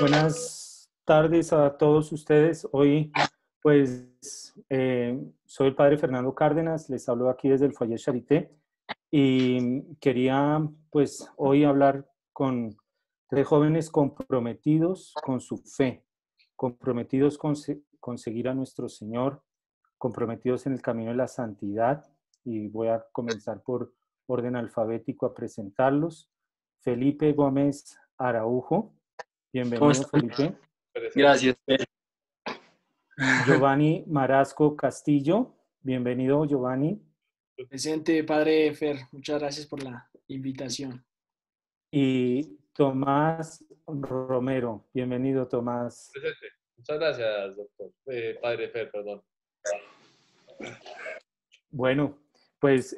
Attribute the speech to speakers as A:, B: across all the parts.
A: Buenas tardes a todos ustedes. Hoy, pues, soy el padre Fernando Cárdenas, les hablo aquí desde el Foyer Charité y quería, pues, hoy hablar con tres jóvenes comprometidos con su fe, comprometidos con seguir a nuestro Señor, comprometidos en el camino de la santidad, y voy a comenzar por orden alfabético a presentarlos. Felipe Gómez Araujo.
B: ¿Cómo
A: Bienvenido,
B: están?
A: Felipe.
B: Gracias.
A: Giovanni Marasco Castillo. Bienvenido, Giovanni.
C: Presente, padre Fer. Muchas gracias por la invitación.
A: Y Tomás Romero. Bienvenido, Tomás.
D: Presente. Muchas gracias, doctor. Padre Fer, perdón.
A: Bueno, pues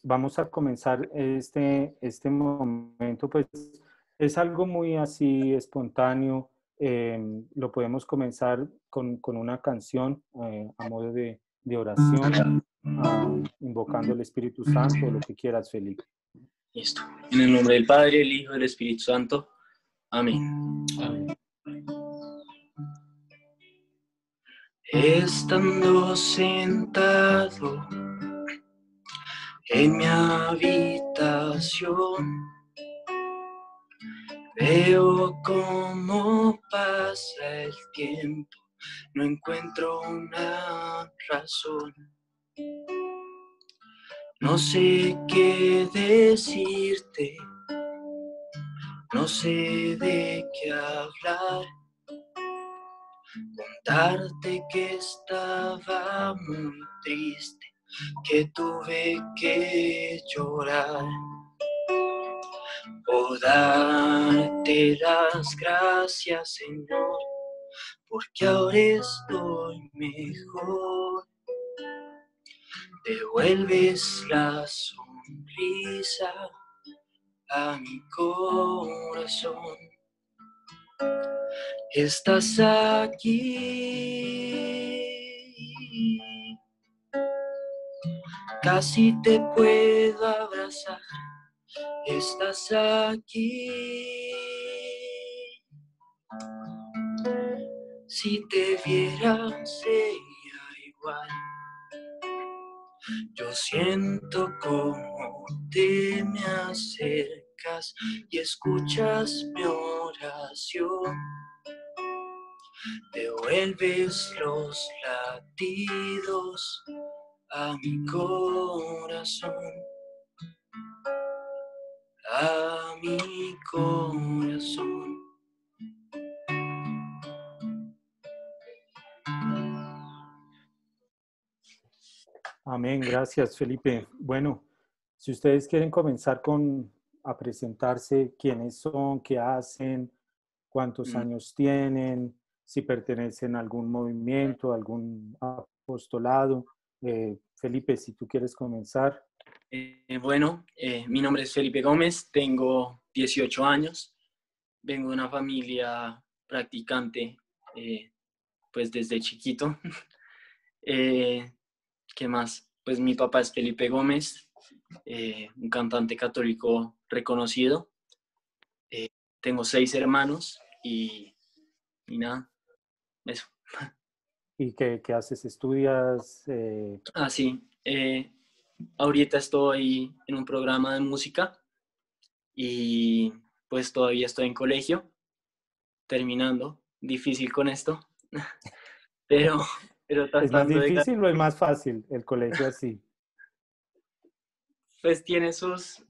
A: vamos a comenzar este momento. Pues es algo muy así espontáneo. Lo podemos comenzar con una canción a modo de oración, invocando el Espíritu Santo, o lo que quieras, Felipe.
B: Listo. En el nombre del Padre, el Hijo y del Espíritu Santo. Amén.
C: Amén.
B: Estando sentado en mi habitación, veo cómo pasa el tiempo, no encuentro una razón. No sé qué decirte, no sé de qué hablar, contarte que estaba muy triste, que tuve que llorar, o darte las gracias, Señor, porque ahora estoy mejor. Devuelves la sonrisa a mi corazón. Estás aquí, casi te puedo abrazar. Estás aquí, si te viera sería igual. Yo siento como te me acercas y escuchas mi oración. Devuelves los latidos a mi corazón, a mi corazón.
A: Amén, gracias, Felipe. Bueno, si ustedes quieren comenzar a presentarse, quiénes son, qué hacen, cuántos años tienen, si pertenecen a algún movimiento, a algún apostolado. Felipe, si tú quieres comenzar.
B: Mi nombre es Felipe Gómez, tengo 18 años, vengo de una familia practicante, pues desde chiquito. ¿Qué más? Pues mi papá es Felipe Gómez, un cantante católico reconocido. Tengo 6 hermanos y nada, eso.
A: ¿Y qué haces? ¿Estudias?
B: Sí. Ahorita estoy en un programa de música y pues todavía estoy en colegio, terminando. Difícil con esto, pero
A: ¿Es más
B: tratando de...
A: difícil o es más fácil el colegio así?
B: Pues tiene sus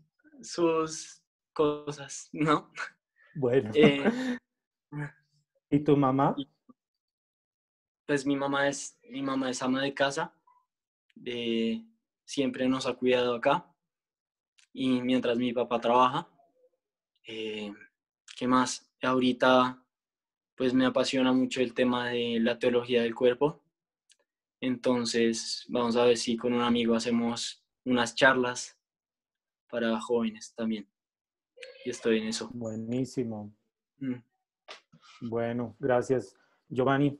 B: cosas, ¿no?
A: Bueno.
B: Eh,
A: ¿Y tu mamá?
B: Pues mi mamá es ama de casa, siempre nos ha cuidado acá, y mientras mi papá trabaja, ¿qué más? Ahorita pues me apasiona mucho el tema de la teología del cuerpo, entonces vamos a ver si con un amigo hacemos unas charlas para jóvenes también, y estoy en eso.
A: Buenísimo.
B: Mm.
A: Bueno, gracias, Giovanni.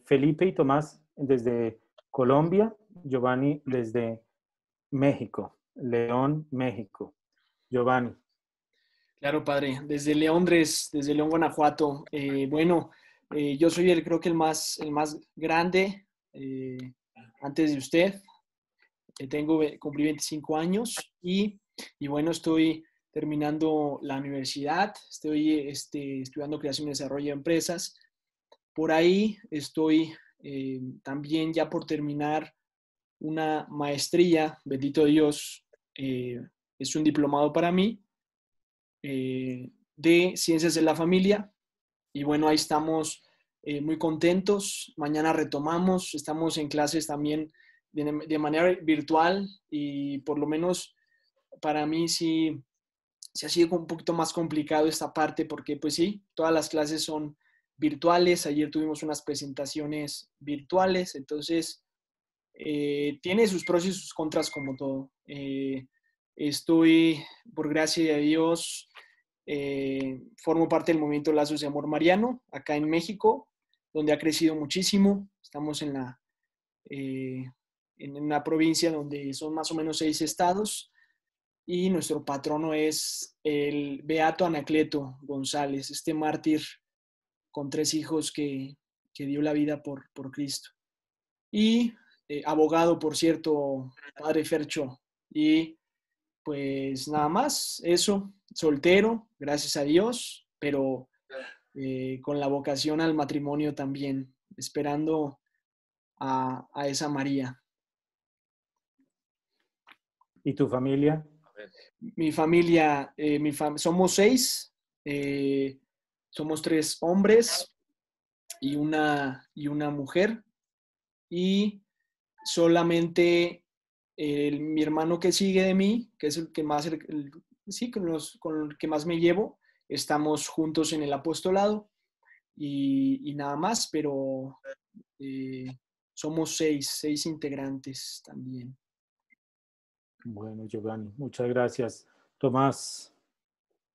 A: Felipe y Tomás desde Colombia, Giovanni desde México, León, México. Giovanni.
C: Claro, padre. Desde Leondres, desde León, Guanajuato. Bueno, yo soy creo que el más grande antes de usted. Cumplí 25 años y bueno, estoy terminando la universidad. Estoy estudiando creación y desarrollo de empresas. Por ahí estoy también ya por terminar una maestría, bendito Dios, es un diplomado para mí de Ciencias de la Familia. Y bueno, ahí estamos muy contentos. Mañana retomamos, estamos en clases también de manera virtual y por lo menos para mí sí, sí ha sido un poquito más complicado esta parte porque pues sí, todas las clases son virtuales. Ayer tuvimos unas presentaciones virtuales, entonces tiene sus pros y sus contras como todo. Estoy, por gracia de Dios, formo parte del movimiento Lazos de Amor Mariano, acá en México, donde ha crecido muchísimo. Estamos eh, en una provincia donde son más o menos 6 estados y nuestro patrono es el Beato Anacleto González, este mártir con 3 hijos que dio la vida por Cristo. Y abogado, por cierto, padre Fercho. Y pues nada más, eso, soltero, gracias a Dios, pero con la vocación al matrimonio también, esperando a esa María.
A: ¿Y tu familia?
C: Mi familia, somos 6, somos 3 hombres y una mujer, y solamente mi hermano que sigue de mí, que es el que más, sí, con el que más me llevo, estamos juntos en el apostolado y nada más, pero eh, somos 6 integrantes también.
A: Bueno, Giovanni, muchas gracias. Tomás,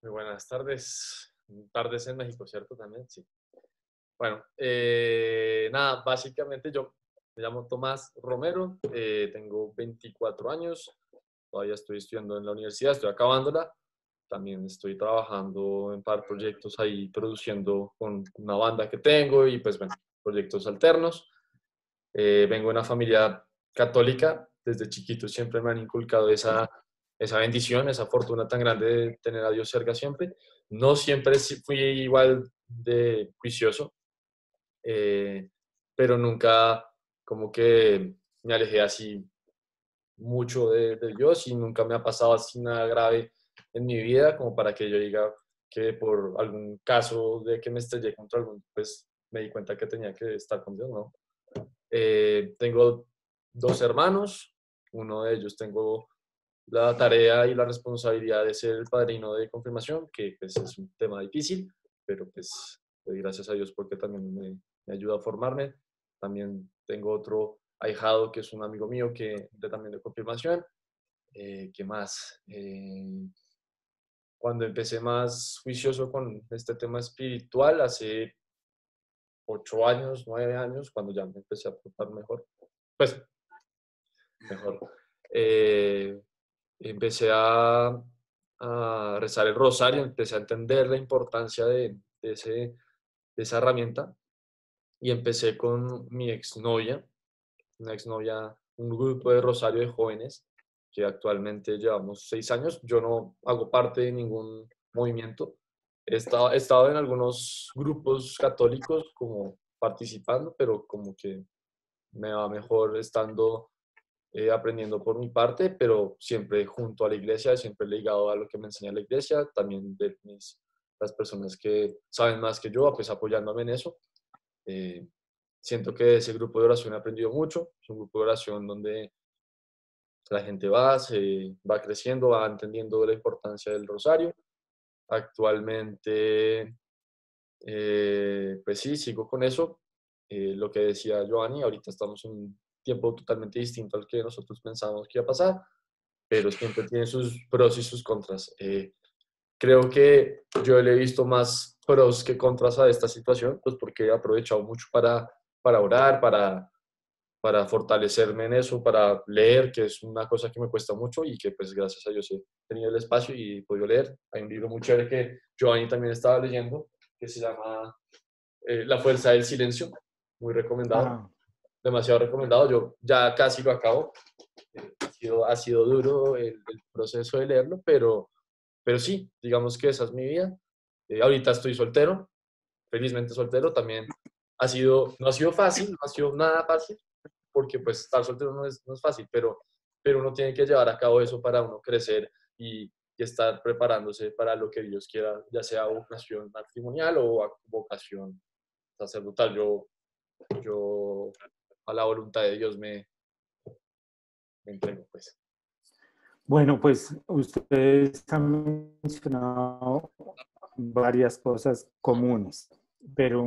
D: Muy buenas tardes. Tardes en México, ¿cierto? También, sí. Bueno, nada, básicamente yo me llamo Tomás Romero, tengo 24 años, todavía estoy estudiando en la universidad, estoy acabándola. También estoy trabajando en par proyectos ahí, produciendo con una banda que tengo y pues bueno, proyectos alternos. Vengo de una familia católica, desde chiquito siempre me han inculcado esa bendición, esa fortuna tan grande de tener a Dios cerca siempre. No siempre fui igual de juicioso, eh, pero nunca como que me alejé así mucho de Dios y nunca me ha pasado así nada grave en mi vida como para que yo diga que por algún caso de que me estrellé contra algún, pues me di cuenta que tenía que estar con Dios, ¿no? Tengo 2 hermanos, uno de ellos tengo la tarea y la responsabilidad de ser el padrino de confirmación, que pues, es un tema difícil, pero pues doy gracias a Dios porque también me ayuda a formarme. También tengo otro ahijado que es un amigo mío que también de confirmación. ¿Qué más? Cuando empecé más juicioso con este tema espiritual, hace 8 años, 9 años, cuando ya me empecé a portar mejor, pues mejor, eh, empecé a rezar el rosario, empecé a entender la importancia de esa herramienta y empecé con mi exnovia, una exnovia, un grupo de rosario de jóvenes que actualmente llevamos 6 años. Yo no hago parte de ningún movimiento. He estado en algunos grupos católicos como participando, pero como que me va mejor estando aprendiendo por mi parte, pero siempre junto a la iglesia, siempre ligado a lo que me enseña la iglesia, también de las personas que saben más que yo, pues apoyándome en eso. Eh, Siento que de ese grupo de oración he aprendido mucho. Es un grupo de oración donde la gente se va creciendo, va entendiendo la importancia del rosario. Actualmente, pues sí, sigo con eso. Lo que decía Giovanni, ahorita estamos en un tiempo totalmente distinto al que nosotros pensábamos que iba a pasar, pero siempre tiene sus pros y sus contras. Creo que yo le he visto más pros que contras a esta situación, pues porque he aprovechado mucho para orar, para fortalecerme en eso, para leer, que es una cosa que me cuesta mucho y que pues gracias a Dios he tenido el espacio y he podido leer. Hay un libro muy chévere que Giovanni también estaba leyendo, que se llama La fuerza del silencio, muy recomendado,
A: Ah,
D: demasiado recomendado. Yo ya casi lo acabo. Ha sido duro el proceso de leerlo, pero sí, digamos que esa es mi vida. Ahorita estoy soltero, felizmente soltero. También no ha sido fácil, no ha sido nada fácil, porque pues estar soltero no es fácil, pero uno tiene que llevar a cabo eso para uno crecer y estar preparándose para lo que Dios quiera, ya sea vocación matrimonial o vocación sacerdotal. Yo a la voluntad de Dios me entrego, pues.
A: bueno, pues ustedes han mencionado varias cosas comunes, pero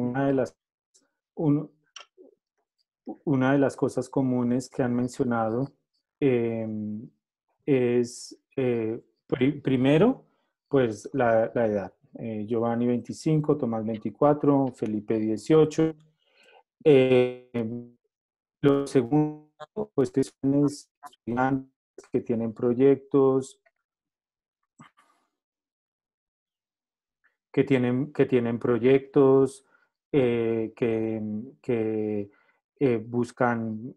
A: un- una de las cosas comunes que han mencionado eh, es, primero, pues la edad. Giovanni 25, Tomás 24, Felipe 18. Eh, lo segundo, pues que son estudiantes que tienen proyectos, que tienen proyectos, que buscan,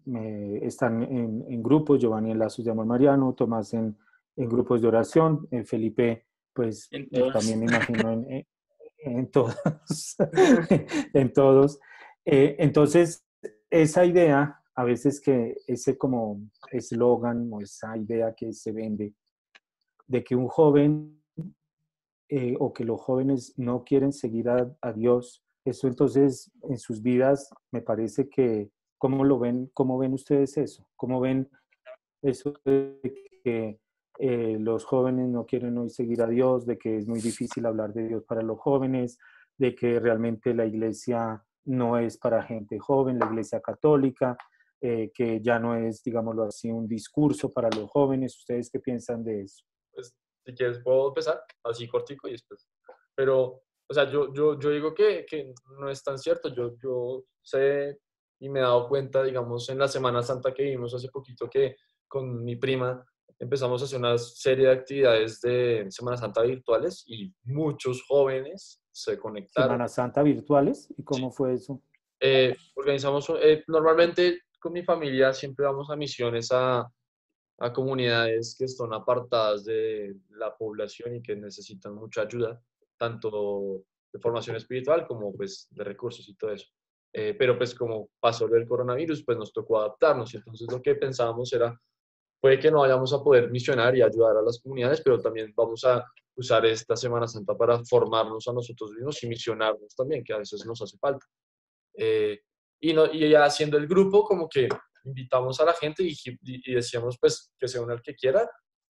A: están en grupos, Giovanni en Lazos de Amor Mariano, Tomás en grupos de oración, Felipe, pues
B: En todas.
A: también me imagino en todos, en todos. Entonces, esa idea, a veces que ese como eslogan o esa idea que se vende de que un joven o que los jóvenes no quieren seguir a Dios, eso entonces en sus vidas me parece que, cómo ven ustedes eso? ¿Cómo ven eso de que los jóvenes no quieren hoy seguir a Dios, de que es muy difícil hablar de Dios para los jóvenes, de que realmente la iglesia no es para gente joven, la iglesia católica, que ya no es, digámoslo así, un discurso para los jóvenes? ¿Ustedes qué piensan de eso?
D: Pues, si quieres, puedo empezar así cortico y después. Pero, o sea, yo digo que no es tan cierto. Yo sé y me he dado cuenta, digamos, en la Semana Santa que vivimos hace poquito, que con mi prima empezamos a hacer una serie de actividades de Semana Santa virtuales y muchos jóvenes se conectaron.
A: Semana Santa virtuales, ¿y
D: Sí.
A: cómo fue eso?
D: Organizamos, normalmente con mi familia siempre vamos a misiones a comunidades que están apartadas de la población y que necesitan mucha ayuda, tanto de formación espiritual como pues de recursos y todo eso. Pero pues como pasó lo del coronavirus, pues nos tocó adaptarnos. Y entonces lo que pensábamos era, puede que no vayamos a poder misionar y ayudar a las comunidades, pero también vamos a usar esta Semana Santa para formarnos a nosotros mismos y misionarnos también, que a veces nos hace falta. Eh, y ya haciendo el grupo, como que invitamos a la gente y decíamos pues que se una el que quiera,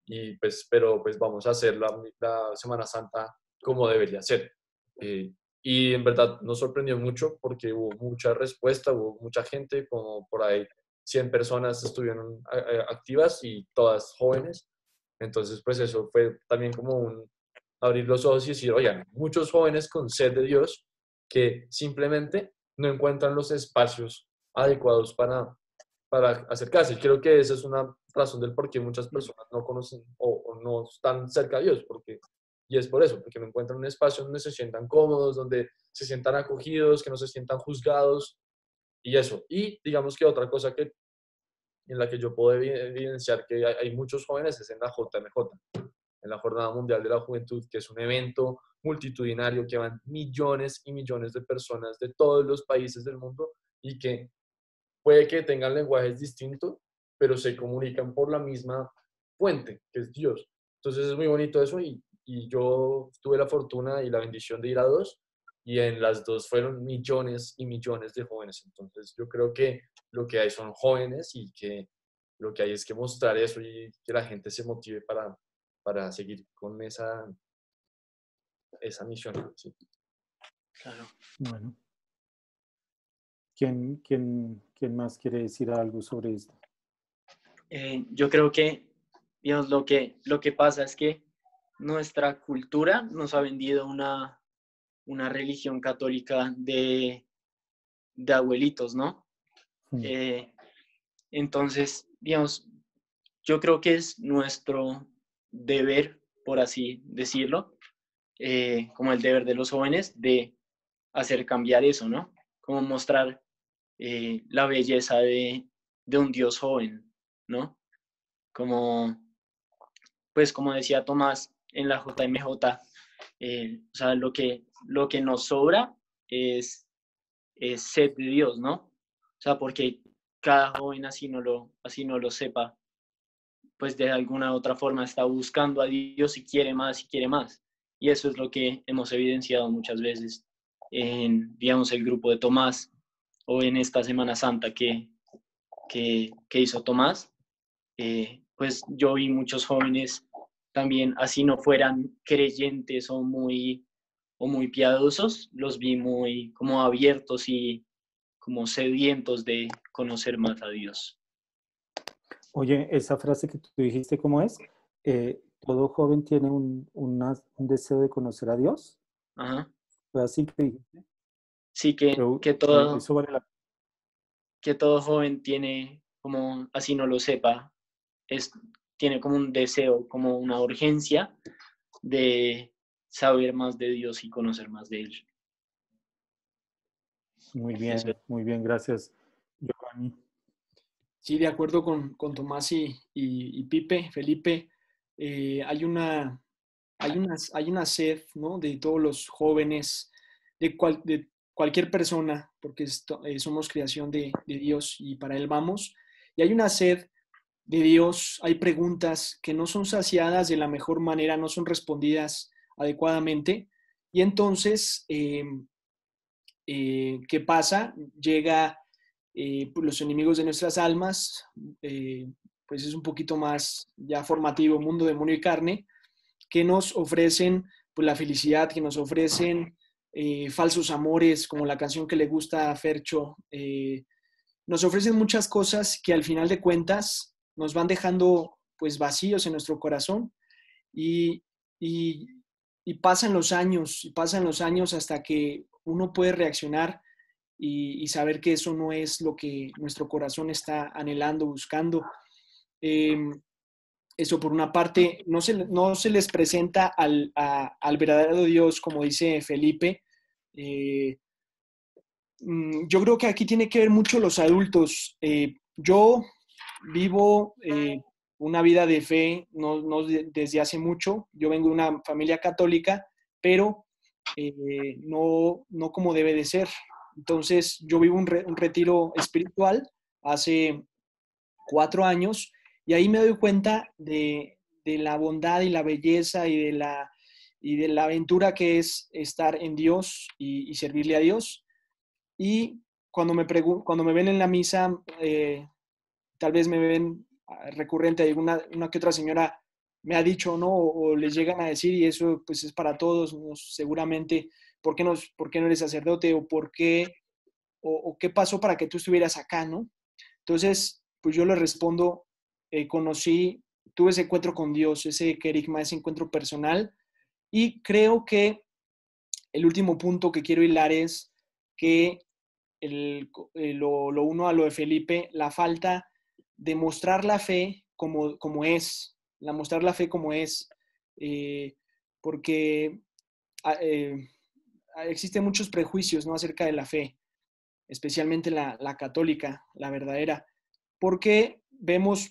D: y pues, pero pues vamos a hacer la Semana Santa como debería ser. Eh, y en verdad nos sorprendió mucho porque hubo mucha respuesta, hubo mucha gente, como por ahí 100 personas estuvieron activas y todas jóvenes. Entonces pues eso fue también como un abrir los ojos y decir, oigan, muchos jóvenes con sed de Dios que simplemente no encuentran los espacios adecuados para acercarse. Y creo que esa es una razón del por qué muchas personas no conocen o no están cerca de Dios, y es por eso, porque no encuentran un espacio donde se sientan cómodos, donde se sientan acogidos, que no se sientan juzgados, y eso. Y digamos que otra cosa en la que yo puedo evidenciar que hay muchos jóvenes es en la JMJ, en la Jornada Mundial de la Juventud, que es un evento multitudinario que van millones y millones de personas de todos los países del mundo y que puede que tengan lenguajes distintos, pero se comunican por la misma fuente, que es Dios. Entonces es muy bonito eso y yo tuve la fortuna y la bendición de ir a dos y en las dos fueron millones y millones de jóvenes. Entonces yo creo que lo que hay son jóvenes y que lo que hay es que mostrar eso y que la gente se motive para seguir con esa misión. Sí.
B: Claro.
A: Bueno, ¿quién más quiere decir algo sobre esto?
B: Yo creo que, digamos, lo que pasa es que nuestra cultura nos ha vendido una religión católica de abuelitos, ¿no?
A: Mm.
B: Entonces, digamos, yo creo que es nuestro deber, por así decirlo, como el deber de los jóvenes, de hacer cambiar eso, ¿no? Como mostrar la belleza de un Dios joven, ¿no? Como, pues como decía Tomás en la JMJ, o sea, lo que nos sobra es sed de Dios, ¿no? O sea, porque cada joven así no lo sepa, pues de alguna u otra forma está buscando a Dios y quiere más y quiere más. Y eso es lo que hemos evidenciado muchas veces en, digamos, el grupo de Tomás o en esta Semana Santa que hizo Tomás. Pues yo vi muchos jóvenes también, así no fueran creyentes o muy piadosos, los vi muy como abiertos y como sedientos de conocer más a Dios.
A: Oye, esa frase que tú dijiste, ¿cómo es? Todo joven tiene un deseo de conocer a Dios.
B: Ajá.
A: ¿Fue así que dijiste?
B: Sí,
A: Eso vale la
B: que todo joven tiene, como así no lo sepa, es, tiene como un deseo, como una urgencia de saber más de Dios y conocer más de Él. Eso es.
A: muy bien, gracias, Giovanni.
C: Sí, de acuerdo con Tomás y Pipe, Felipe, hay una sed, ¿no? De todos los jóvenes, de cualquier persona, porque somos creación de Dios y para Él vamos. Y hay una sed de Dios, hay preguntas que no son saciadas de la mejor manera, no son respondidas adecuadamente. Y entonces, ¿qué pasa? Llega los enemigos de nuestras almas, pues es un poquito más ya formativo, mundo, demonio y carne, que nos ofrecen pues, la felicidad, que nos ofrecen falsos amores, como la canción que le gusta a Fercho, nos ofrecen muchas cosas que al final de cuentas nos van dejando pues vacíos en nuestro corazón y, y, y pasan los años hasta que uno puede reaccionar y saber que eso no es lo que nuestro corazón está anhelando, buscando. Eh, Eso por una parte, no se les presenta al verdadero Dios, como dice Felipe. Eh, yo creo que aquí tiene que ver mucho los adultos. Yo vivo una vida de fe, desde hace mucho. Yo vengo de una familia católica, pero no como debe de ser. Entonces, yo vivo un retiro espiritual hace 4 años y ahí me doy cuenta de la bondad y la belleza y de la aventura que es estar en Dios y servirle a Dios. Y cuando me ven en la misa, tal vez me ven recurrente, una que otra señora me ha dicho, ¿no? O les llegan a decir, y eso pues es para todos, ¿no? Seguramente, ¿por qué no eres sacerdote? O qué pasó para que tú estuvieras acá, ¿no? Entonces, pues yo le respondo, tuve ese encuentro con Dios, ese querigma, ese encuentro personal, y creo que el último punto que quiero hilar es que lo uno a lo de Felipe, la falta de mostrar la fe como es, mostrar la fe como es, eh, porque eh, existen muchos prejuicios, ¿no? Acerca de la fe, especialmente la católica, la verdadera, porque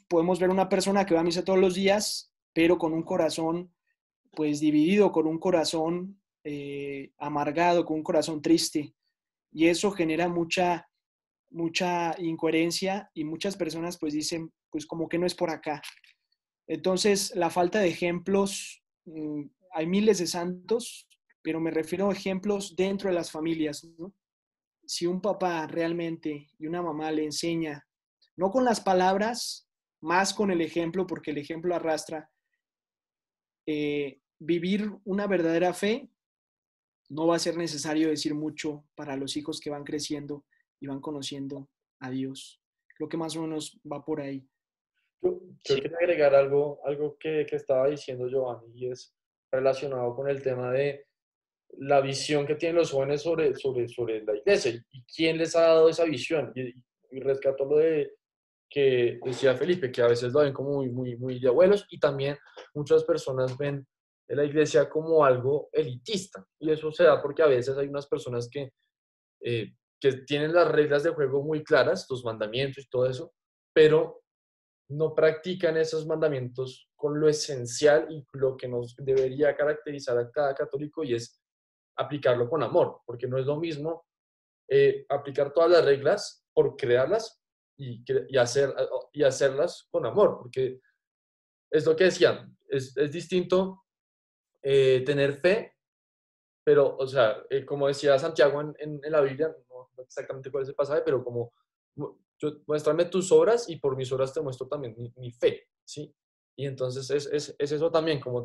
C: podemos ver una persona que va a misa todos los días, pero con un corazón pues dividido, con un corazón amargado, con un corazón triste, y eso genera mucha incoherencia y muchas personas pues dicen, pues como que no es por acá. Entonces, la falta de ejemplos, hay miles de santos, pero me refiero a ejemplos dentro de las familias, ¿no? Si un papá realmente y una mamá le enseña, no con las palabras, más con el ejemplo, porque el ejemplo arrastra, vivir una verdadera fe, no va a ser necesario decir mucho para los hijos que van creciendo y van conociendo a Dios. Creo que más o menos va por ahí.
D: Yo
B: Sí.
D: quería agregar algo que estaba diciendo Giovanni y es relacionado con el tema de la visión que tienen los jóvenes sobre la iglesia y quién les ha dado esa visión. Y rescato que decía Felipe, que a veces lo ven como muy de abuelos, y también muchas personas ven la iglesia como algo elitista, y eso se da porque a veces hay unas personas que tienen las reglas de juego muy claras, los mandamientos y todo eso, pero no practican esos mandamientos con lo esencial y lo que nos debería caracterizar a cada católico, y es aplicarlo con amor, porque no es lo mismo aplicar todas las reglas por crearlas y hacerlas con amor, porque es lo que decían, es distinto tener fe, pero, o sea, como decía Santiago en la Biblia, no exactamente cuál es el pasaje, pero como, muéstrame tus obras y por mis obras te muestro también mi fe, ¿sí? Y entonces es eso también, como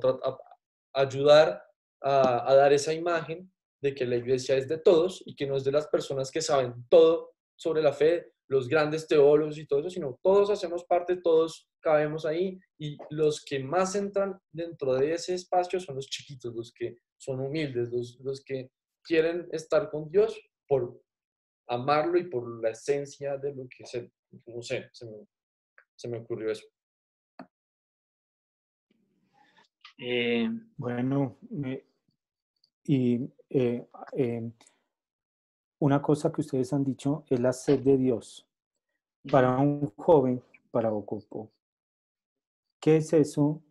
D: ayudar a dar esa imagen de que la iglesia es de todos y que no es de las personas que saben todo sobre la fe, los grandes teólogos y todo eso, sino todos hacemos parte, todos cabemos ahí, y los que más entran dentro de ese espacio son los chiquitos, los que son humildes, los que quieren estar con Dios por amarlo y por la esencia de lo que es él. No sé, se me ocurrió eso.
A: Bueno, y una cosa que ustedes han dicho es la sed de Dios. Para un joven, para Ocopo, ¿qué es eso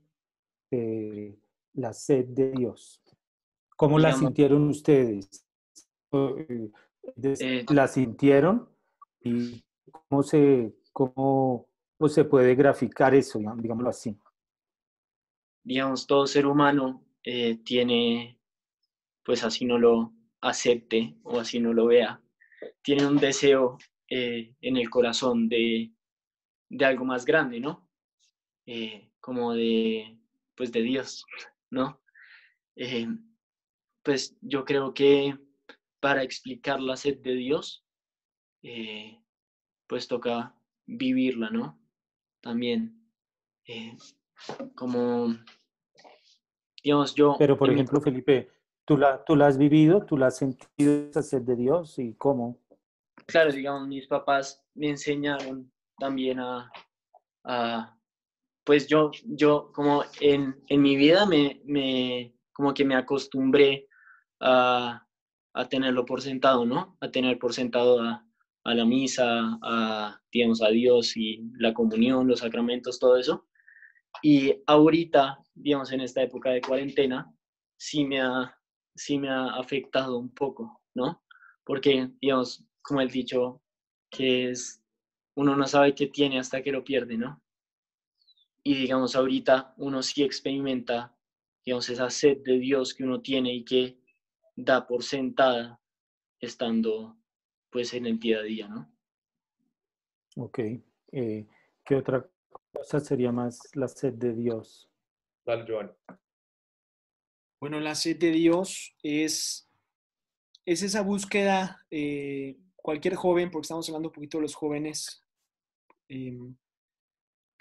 A: de la sed de Dios? ¿Cómo la
B: Digamos,
A: sintieron ustedes? ¿La sintieron? ¿Y cómo se puede graficar eso, digámoslo así?
B: digamos, todo ser humano tiene, pues así no lo acepte o así no lo vea, tiene un deseo en el corazón de algo más grande, ¿no? Como pues de Dios, ¿no? Eh, pues yo creo que para explicar la sed de Dios, eh, pues toca vivirla, ¿no? También, eh, como, digamos, yo,
A: Pero, por
B: en mi,
A: ejemplo, Felipe, ¿tú la has vivido? ¿Tú la has sentido esa sed de Dios? ¿Y cómo?
B: claro, digamos, mis papás me enseñaron también pues yo como en mi vida como que me acostumbré a tenerlo por sentado, ¿no? A tener por sentado a la misa, digamos, a Dios y la comunión, los sacramentos, todo eso. Y ahorita, digamos, en esta época de cuarentena, sí me ha afectado un poco, ¿no? Porque, digamos, como el dicho, que es, uno no sabe qué tiene hasta que lo pierde, ¿no? Y digamos, ahorita uno sí experimenta, digamos, esa sed de Dios que uno tiene y que da por sentada estando, pues, en el día a día, ¿no?
A: Ok. ¿Qué otra cosa sería más la sed de Dios?
D: Dale, Giovanni.
C: Bueno, la sed de Dios es esa búsqueda, cualquier joven, porque estamos hablando un poquito de los jóvenes, eh,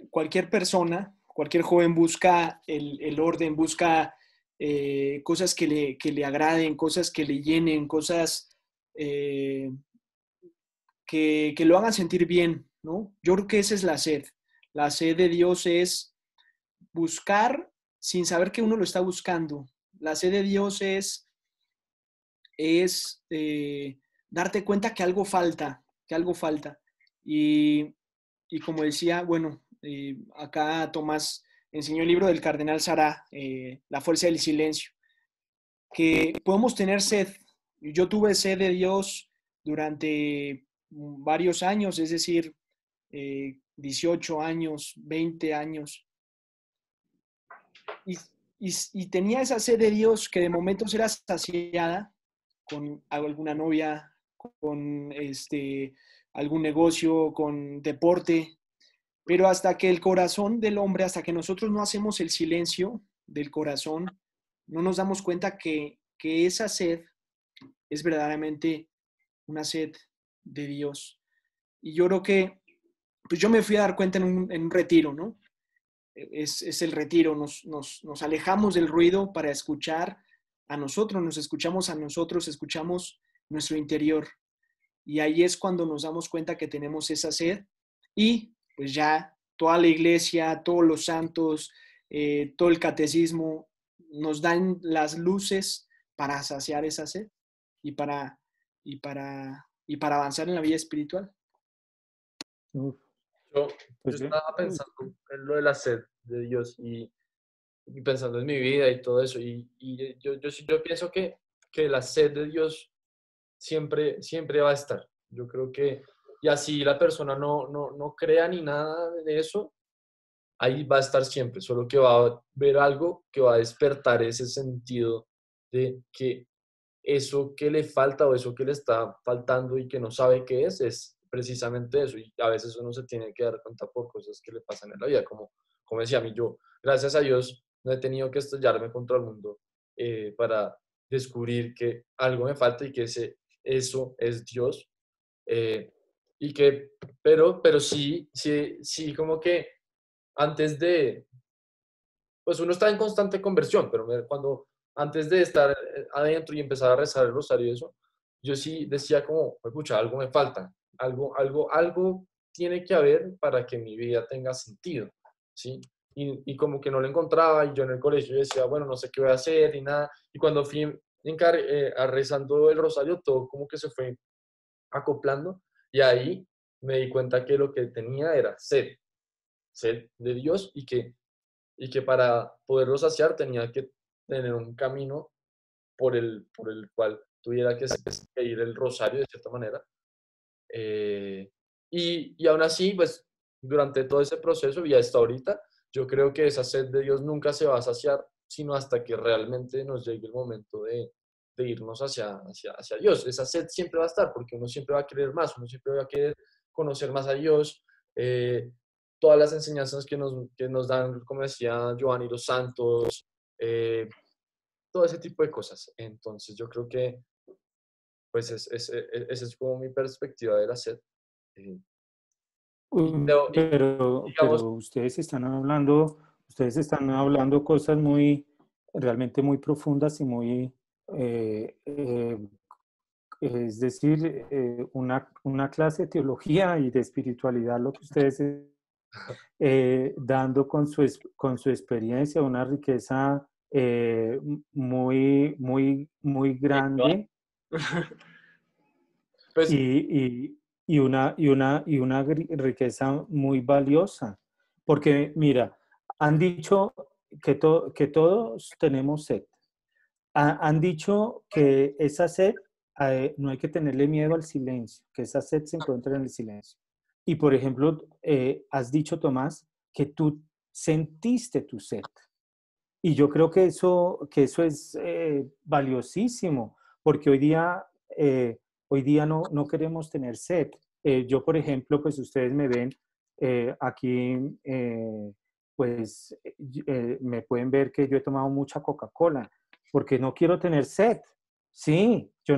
C: cualquier persona, cualquier joven busca el orden, busca cosas que le agraden, cosas que le llenen, cosas eh, que lo hagan sentir bien, ¿no? Yo creo que esa es la sed. La sed de Dios es buscar sin saber que uno lo está buscando. La sed de Dios es darte cuenta que algo falta, que algo falta. Y como decía, bueno, acá Tomás enseñó el libro del Cardenal Sará, La fuerza del silencio, que podemos tener sed. Yo tuve sed de Dios durante varios años, es decir, 18 años, 20 años. Y, y tenía esa sed de Dios que de momentos era saciada con alguna novia, con algún negocio, con deporte, pero hasta que el corazón del hombre, hasta que nosotros no hacemos el silencio del corazón, no nos damos cuenta que esa sed es verdaderamente una sed de Dios. Y yo creo que, pues yo me fui a dar cuenta en un retiro, ¿no? Es el retiro, nos alejamos del ruido para escuchar a nosotros, nos escuchamos a nosotros, escuchamos nuestro interior. Y ahí es cuando nos damos cuenta que tenemos esa sed y pues ya toda la iglesia, todos los santos, todo el catecismo nos dan las luces para saciar esa sed y para avanzar en la vida espiritual.
A: Uf,
D: Yo, yo
A: pues bien.
D: estaba pensando en lo de la sed de Dios y pensando en mi vida y todo eso. Y yo pienso que la sed de Dios siempre va a estar. Yo creo que, y así la persona no crea ni nada de eso, ahí va a estar siempre, solo que va a ver algo que va a despertar ese sentido de que eso que le falta o eso que le está faltando y que no sabe qué es precisamente eso. Y a veces uno se tiene que dar cuenta por cosas que le pasan en la vida, como decía a mí, yo, gracias a Dios, no he tenido que estrellarme contra el mundo para descubrir que algo me falta y que eso es Dios. eh, y que, pero sí, como que antes de, pues uno está en constante conversión, pero antes de estar adentro y empezar a rezar el rosario y eso, yo sí decía como, escucha, algo me falta, algo tiene que haber para que mi vida tenga sentido, ¿sí? Y como que no lo encontraba y yo en el colegio decía, bueno, no sé qué voy a hacer y nada, y cuando fui rezando el rosario, todo como que se fue acoplando y ahí me di cuenta que lo que tenía era sed de Dios y que para poderlo saciar tenía que tener un camino por el cual tuviera que ir el rosario de cierta manera. Y aún así, pues durante todo ese proceso y hasta ahorita, yo creo que esa sed de Dios nunca se va a saciar, sino hasta que realmente nos llegue el momento de irnos hacia Dios. Esa sed siempre va a estar, porque uno siempre va a querer más, uno siempre va a querer conocer más a Dios. Todas las enseñanzas que nos dan, como decía Giovanni, los santos, todo ese tipo de cosas. Entonces yo creo que pues esa es como mi perspectiva de la sed. Eh, y digamos,
A: Pero ustedes están hablando cosas realmente muy profundas y muy, es decir, una clase de teología y de espiritualidad, lo que ustedes dando con su experiencia, una riqueza muy grande
D: pues
A: y una riqueza muy valiosa. Porque, mira, han dicho que todos tenemos sed. Han dicho que esa sed, no hay que tenerle miedo al silencio, que esa sed se encuentra en el silencio. Y, por ejemplo, has dicho, Tomás, que tú sentiste tu sed. Y yo creo que eso es valiosísimo, porque hoy día no queremos tener sed. Yo, por ejemplo, pues ustedes me ven aquí, pues me pueden ver que yo he tomado mucha Coca-Cola, porque no quiero tener sed. Sí, yo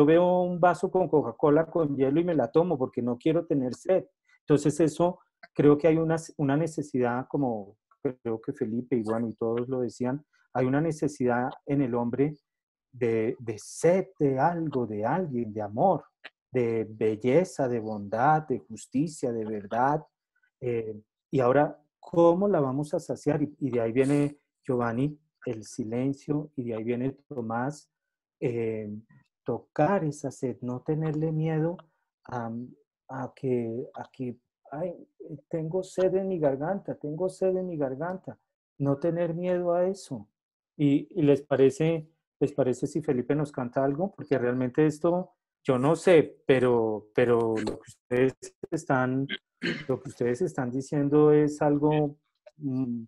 A: veo un vaso con Coca-Cola con hielo y me la tomo porque no quiero tener sed. Entonces eso, creo que hay una necesidad, como creo que Felipe y bueno, y todos lo decían, hay una necesidad en el hombre de sed de algo, de alguien, de amor, de belleza, de bondad, de justicia, de verdad. Y ahora, ¿cómo la vamos a saciar? Y de ahí viene Giovanni, el silencio, y de ahí viene Tomás, eh, tocar esa sed, no tenerle miedo a, a que ay, tengo sed en mi garganta, tengo sed en mi garganta. No tener miedo a eso. ¿Y les parece si Felipe nos canta algo? Porque realmente esto, yo no sé, pero lo que ustedes están diciendo es algo mm,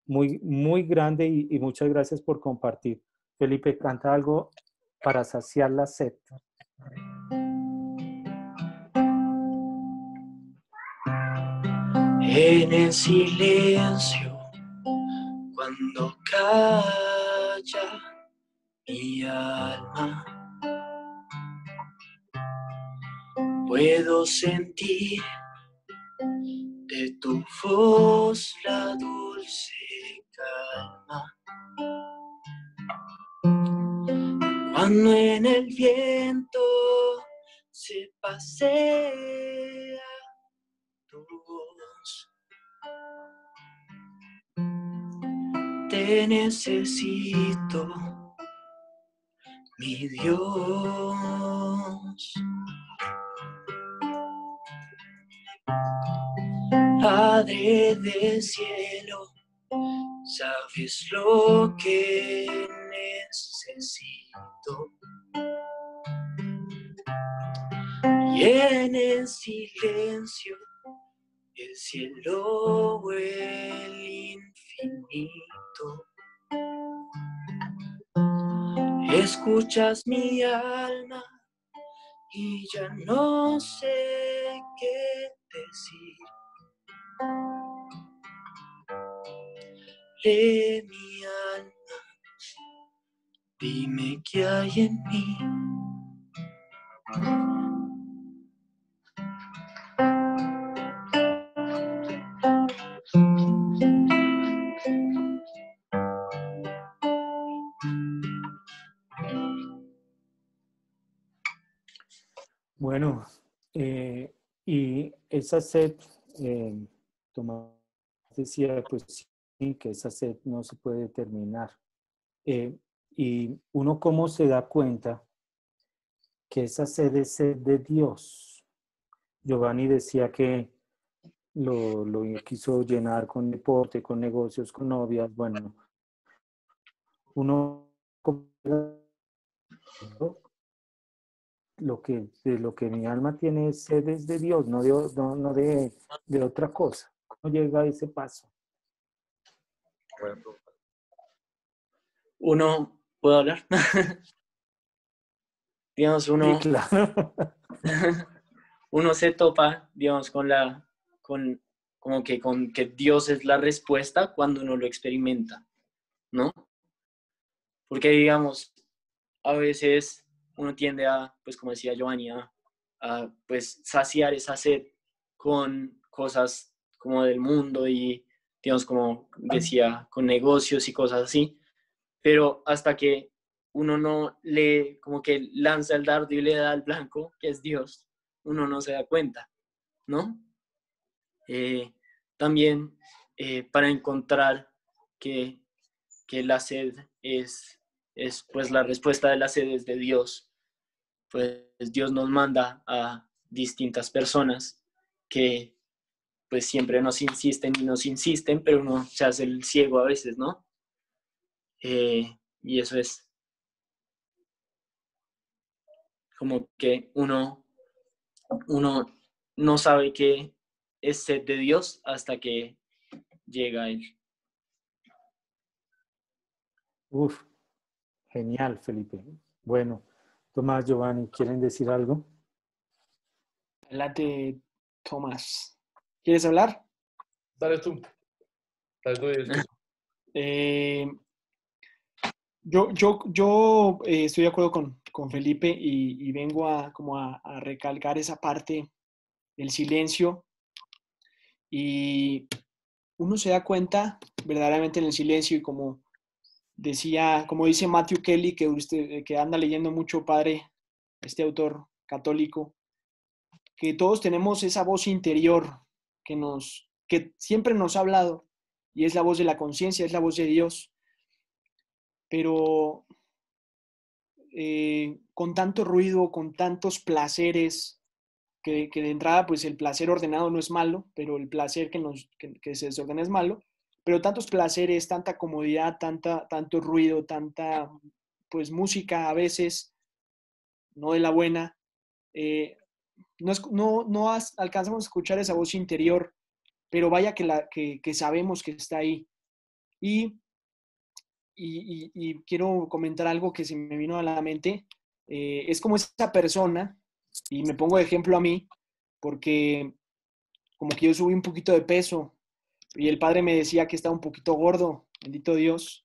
A: muy grande y muchas gracias por compartir. Felipe, canta algo para saciar la sed.
B: En el silencio, cuando calla mi alma, puedo sentir de tu voz la dulce calma. Cuando en el viento se pasea Dios. Te necesito, mi Dios. Padre del cielo, sabes lo que necesito. Y en el silencio, el cielo o el infinito, escuchas mi alma y ya no sé qué decir. Lee mi alma, dime qué hay en mí.
A: Bueno, y esa sed, Tomás decía, pues sí, que esa sed no se puede terminar. Y uno cómo se da cuenta que esa sed es sed de Dios. Giovanni decía que lo quiso llenar con deporte, con negocios, con novias. Bueno, uno de lo que mi alma tiene sed es de Dios, no de otra cosa. ¿Cómo llega a ese paso?
D: Bueno,
B: Uno, ¿puedo hablar? Digamos,
A: Sí,
B: uno,
A: claro.
B: uno se topa, digamos, como que con que Dios es la respuesta cuando uno lo experimenta, ¿no? Porque, digamos, a veces uno tiende a, pues como decía Giovanni, pues saciar esa sed con cosas como del mundo y, digamos, como decía, con negocios y cosas así, pero hasta que uno no como que lanza el dardo y le da al blanco, que es Dios, uno no se da cuenta, ¿no? También para encontrar que, que la sed es, pues la respuesta de la sed es de Dios, pues Dios nos manda a distintas personas que pues siempre nos insisten y nos insisten, pero uno se hace el ciego a veces, ¿no? Y eso es como que uno no sabe que es sed de Dios hasta que llega Él.
A: Uf, genial, Felipe. Bueno, Tomás, Giovanni, ¿quieren decir algo?
C: Adelante, Tomás. ¿Quieres hablar?
D: dale tú. Dale tú y después.
C: Eh, yo estoy de acuerdo con Felipe y vengo como a recalcar esa parte del silencio y uno se da cuenta verdaderamente en el silencio y como dice Matthew Kelly, que anda leyendo mucho, padre, este autor católico, que todos tenemos esa voz interior que siempre nos ha hablado y es la voz de la conciencia, es la voz de Dios, pero con tanto ruido, con tantos placeres, que de entrada pues el placer ordenado no es malo, pero el placer que se desordena es malo, pero tantos placeres, tanta comodidad, tanto ruido, tanta pues música a veces, no de la buena, alcanzamos a escuchar esa voz interior, pero vaya que sabemos que está ahí. Y, y quiero comentar algo que se me vino a la mente. Es como esa persona, y me pongo de ejemplo a mí, porque como que yo subí un poquito de peso y el padre me decía que estaba un poquito gordo, bendito Dios.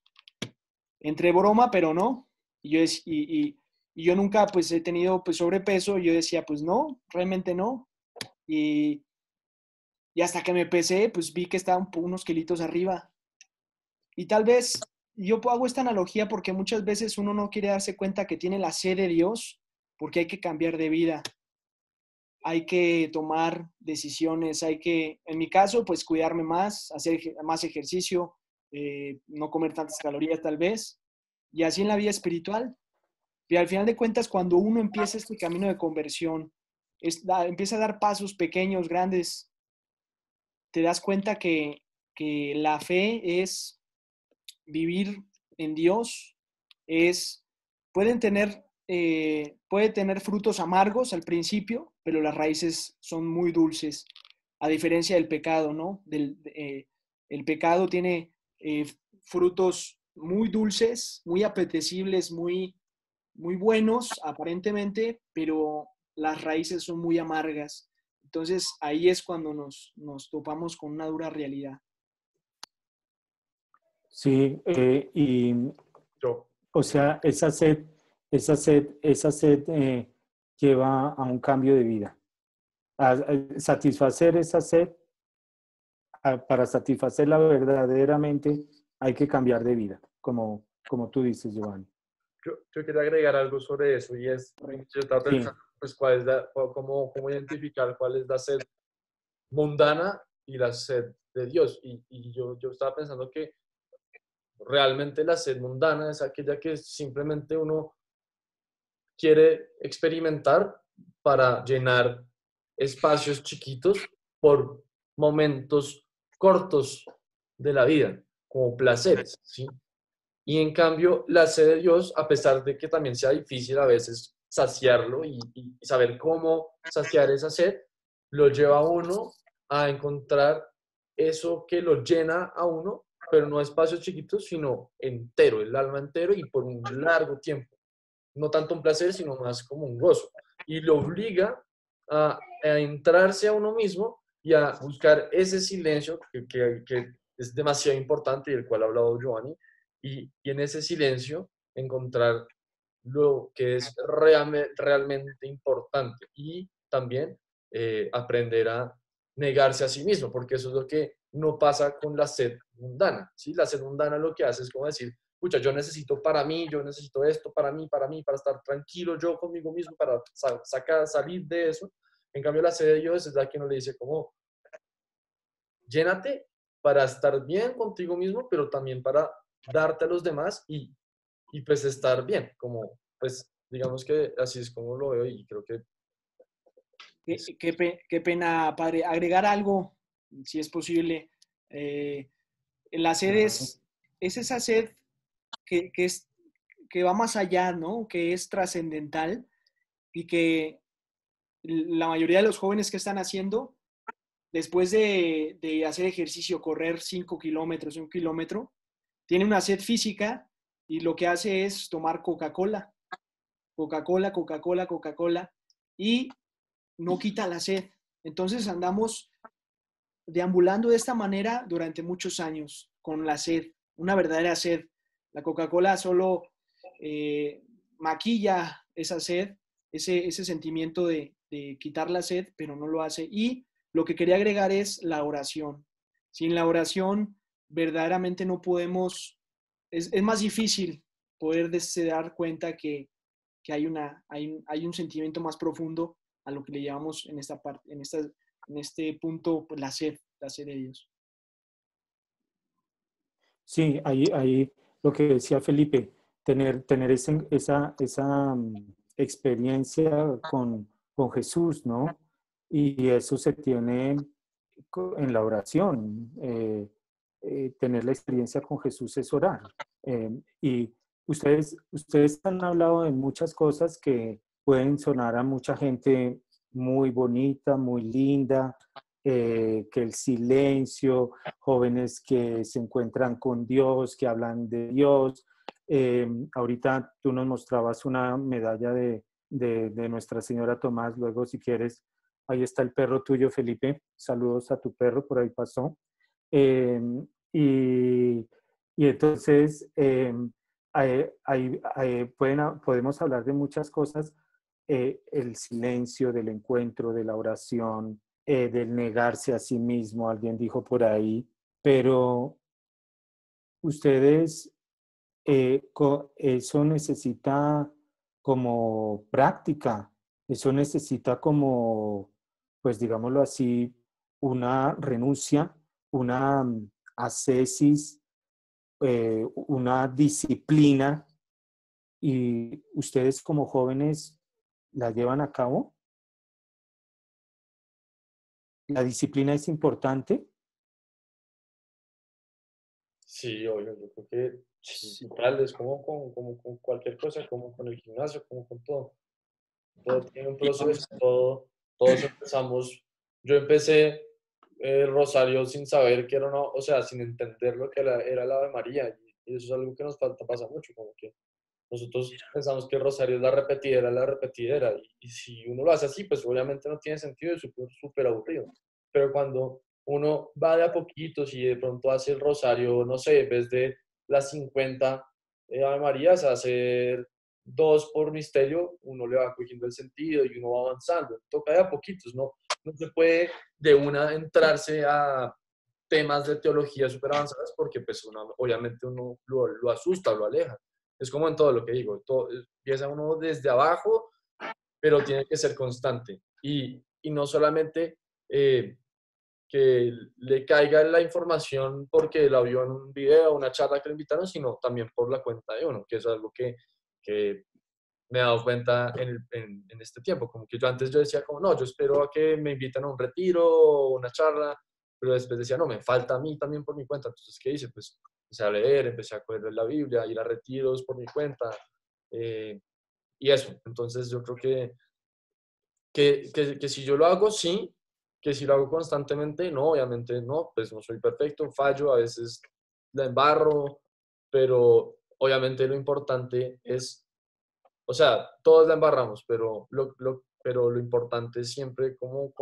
C: Entre broma, pero no. Y yo nunca pues he tenido pues sobrepeso, yo decía pues no, realmente no. Y, y hasta que me pesé, pues vi que estaba unos kilitos arriba. Y tal vez yo hago esta analogía porque muchas veces uno no quiere darse cuenta que tiene la sed de Dios porque hay que cambiar de vida. hay que tomar decisiones, en mi caso, pues cuidarme más, hacer más ejercicio, no comer tantas calorías tal vez, y así en la vida espiritual. Y al final de cuentas, cuando uno empieza este camino de conversión, empieza a dar pasos pequeños, grandes, te das cuenta que la fe es vivir en Dios, pueden tener, puede tener frutos amargos al principio, pero las raíces son muy dulces, a diferencia del pecado, ¿no? El pecado tiene frutos muy dulces, muy apetecibles, muy buenos aparentemente, pero las raíces son muy amargas. Entonces ahí es cuando nos topamos con una dura realidad.
A: Sí, y
D: Yo,
A: o sea, esa sed lleva a un cambio de vida. A satisfacer esa sed, para satisfacerla verdaderamente, hay que cambiar de vida, como tú dices, Giovanni.
D: yo quería agregar algo sobre eso y es, yo estaba
A: Sí,
D: pensando, pues, cómo identificar cuál es la sed mundana y la sed de Dios. Y yo estaba pensando que realmente la sed mundana es aquella que simplemente uno quiere experimentar para llenar espacios chiquitos por momentos cortos de la vida, como placeres, ¿sí? Y en cambio, la sed de Dios, a pesar de que también sea difícil a veces saciarlo y saber cómo saciar esa sed, lo lleva a uno a encontrar eso que lo llena a uno, pero no a espacios chiquitos, sino entero, el alma entero y por un largo tiempo. No tanto un placer, sino más como un gozo. Y lo obliga a entrarse a uno mismo y a buscar ese silencio que es demasiado importante y del cual ha hablado Giovanni, y en ese silencio encontrar lo que es realmente importante y también aprender a negarse a sí mismo, porque eso es lo que no pasa con la sed mundana, ¿sí? La sed mundana lo que hace es como decir, pucha, yo necesito para mí, yo necesito esto para mí, para estar tranquilo yo conmigo mismo, para salir de eso. En cambio, la sed de Dios es la que nos le dice como, llénate para estar bien contigo mismo, pero también para darte a los demás y pues estar bien, como pues digamos que así es como lo veo y creo que es,
C: Qué pena, padre. Agregar algo, si es posible. Eh, la sed
A: claro.
C: es esa sed que que va más allá, ¿no? Que es trascendental y que la mayoría de los jóvenes que están haciendo, después de hacer ejercicio, correr 5 kilómetros, 1 kilómetro, tiene una sed física y lo que hace es tomar Coca-Cola, Coca-Cola, Coca-Cola, Coca-Cola, y no quita la sed. Entonces andamos deambulando de esta manera durante muchos años, con la sed, una verdadera sed. La Coca-Cola solo maquilla esa sed, ese sentimiento de quitar la sed, pero no lo hace. Y lo que quería agregar es la oración. Sin la oración, verdaderamente no podemos, es más difícil poder dar cuenta que hay un sentimiento más profundo a lo que le llamamos en esta parte, en este punto, pues, la sed de Dios.
A: Sí, ahí lo que decía Felipe, tener esa experiencia con Jesús, ¿no? Y eso se tiene en la oración. Tener la experiencia con Jesús es orar. Y ustedes han hablado de muchas cosas que pueden sonar a mucha gente muy bonita, muy linda, que el silencio, jóvenes que se encuentran con Dios, que hablan de Dios. Ahorita tú nos mostrabas una medalla de Nuestra Señora Tomás, luego si quieres, ahí está el perro tuyo, Felipe. Saludos a tu perro, por ahí pasó. Eh, y, y entonces podemos hablar de muchas cosas, el silencio del encuentro, de la oración, del negarse a sí mismo, alguien dijo por ahí, pero ustedes, eso necesita como práctica, eso necesita como pues digámoslo así, una renuncia, una ascesis, una disciplina, y ustedes como jóvenes la llevan a cabo. ¿La disciplina es importante?
D: Sí, obvio, yo creo que sí, total, es como con cualquier cosa, como con el gimnasio, como con todo. Todo tiene un proceso, todos empezamos. Yo empecé el rosario sin saber que era una, o sea, sin entender lo que era la Ave María. Y eso es algo que nos falta, pasa mucho, como que nosotros pensamos que el rosario es la repetidera. Y si uno lo hace así, pues obviamente no tiene sentido, es súper, súper aburrido. Pero cuando uno va de a poquitos y de pronto hace el rosario, no sé, en vez de las 50 Ave Marías, hacer dos por misterio, uno le va cogiendo el sentido y uno va avanzando. Toca de a poquitos, no se puede de una entrarse a temas de teología súper avanzadas porque pues obviamente uno lo asusta, lo aleja. Es como en todo lo que digo, empieza uno desde abajo, pero tiene que ser constante. Y no solamente que le caiga la información porque la vio en un video, una charla que le invitaron, sino también por la cuenta de uno, que es algo que me he dado cuenta en este tiempo. Como que yo decía como, no, yo espero a que me inviten a un retiro o una charla, pero después decía, no, me falta a mí también por mi cuenta. Entonces, ¿qué hice? Pues empecé a leer, empecé a coger la Biblia, ir a retiros por mi cuenta, y eso. Entonces, yo creo que si yo lo hago, sí, que si lo hago constantemente, no, obviamente no, pues no soy perfecto, fallo, a veces la embarro, pero obviamente lo importante es, o sea, todos la embarramos, pero lo importante es siempre como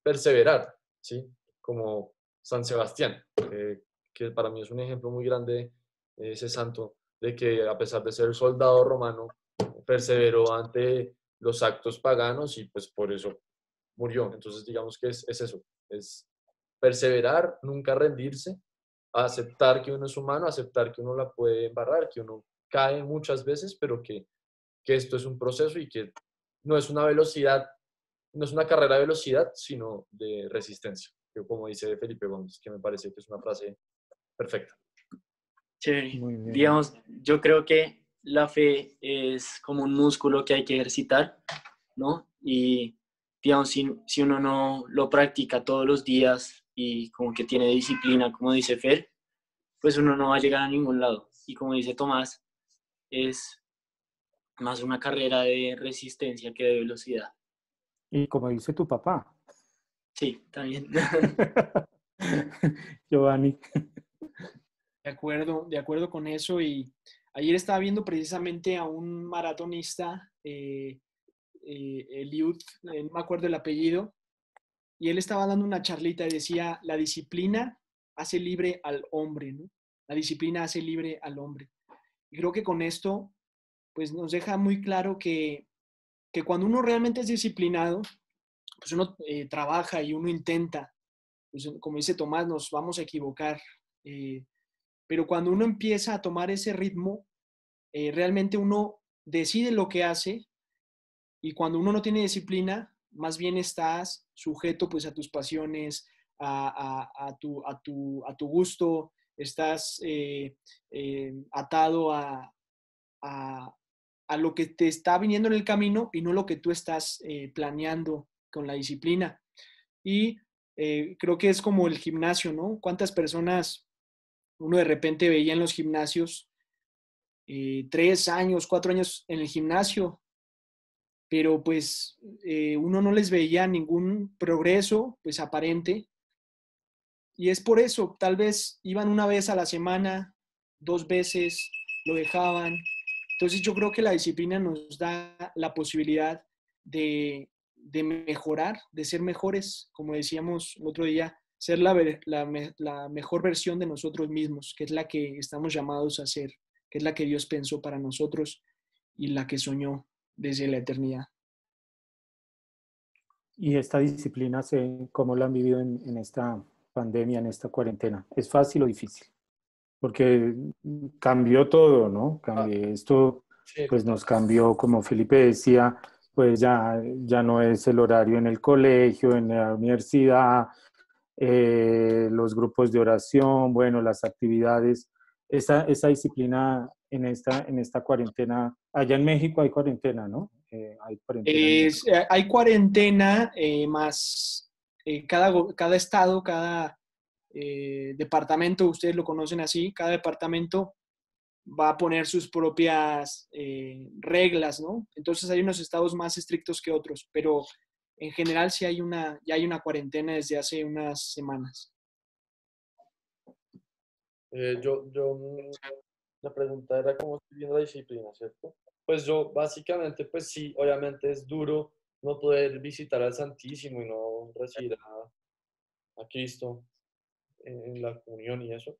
D: perseverar, ¿sí? Como San Sebastián, que para mí es un ejemplo muy grande, ese santo, de que a pesar de ser soldado romano, perseveró ante los actos paganos y pues por eso murió. Entonces digamos que es eso, es perseverar, nunca rendirse, aceptar que uno es humano, aceptar que uno la puede embarrar, que uno cae muchas veces, pero que esto es un proceso y que no es una velocidad, no es una carrera de velocidad, sino de resistencia, que como dice Felipe Gómez, que me parece que es una frase perfecta.
B: Chévere.
A: Muy bien.
B: Digamos, yo creo que la fe es como un músculo que hay que ejercitar, ¿no? Y, digamos, si uno no lo practica todos los días y como que tiene disciplina, como dice Fer, pues uno no va a llegar a ningún lado. Y como dice Tomás, es más una carrera de resistencia que de velocidad.
A: Y como dice tu papá,
B: Sí, también.
A: Giovanni.
C: De acuerdo con eso. Y ayer estaba viendo precisamente a un maratonista, Eliud, no me acuerdo el apellido, y él estaba dando una charlita y decía, la disciplina hace libre al hombre, ¿no? La disciplina hace libre al hombre. Y creo que con esto, pues nos deja muy claro que cuando uno realmente es disciplinado, pues uno trabaja y uno intenta, pues como dice Tomás, nos vamos a equivocar, pero cuando uno empieza a tomar ese ritmo, realmente uno decide lo que hace, y cuando uno no tiene disciplina, más bien estás sujeto pues a tus pasiones, a tu gusto, estás atado a, a lo que te está viniendo en el camino y no lo que tú estás planeando con la disciplina. Y creo que es como el gimnasio, ¿no? ¿Cuántas personas uno de repente veía en los gimnasios 3 años, 4 años en el gimnasio, pero pues uno no les veía ningún progreso pues aparente, y es por eso, tal vez iban una vez a la semana, 2 veces, lo dejaban. Entonces yo creo que la disciplina nos da la posibilidad de mejorar, de ser mejores, como decíamos el otro día, ser la mejor versión de nosotros mismos, que es la que estamos llamados a ser, que es la que Dios pensó para nosotros y la que soñó desde la eternidad.
A: Y esta disciplina, ¿cómo la han vivido en esta pandemia, en esta cuarentena? ¿Es fácil o difícil? Porque cambió todo, ¿no?
D: Ah,
A: Esto
D: sí,
A: pues
D: total.
A: nos cambió, como Felipe decía, pues ya no es el horario en el colegio, en la universidad, los grupos de oración, bueno, las actividades, esa disciplina en esta cuarentena, allá en México hay cuarentena, ¿no? Hay cuarentena en México.
C: Hay cuarentena más cada estado, cada departamento, ustedes lo conocen así, cada departamento va a poner sus propias reglas, ¿no? Entonces hay unos estados más estrictos que otros, pero en general sí ya hay una cuarentena desde hace unas semanas.
D: La pregunta era cómo estoy viendo la disciplina, ¿cierto? Pues yo básicamente, pues sí, obviamente es duro no poder visitar al Santísimo y no recibir a Cristo en la comunión y eso.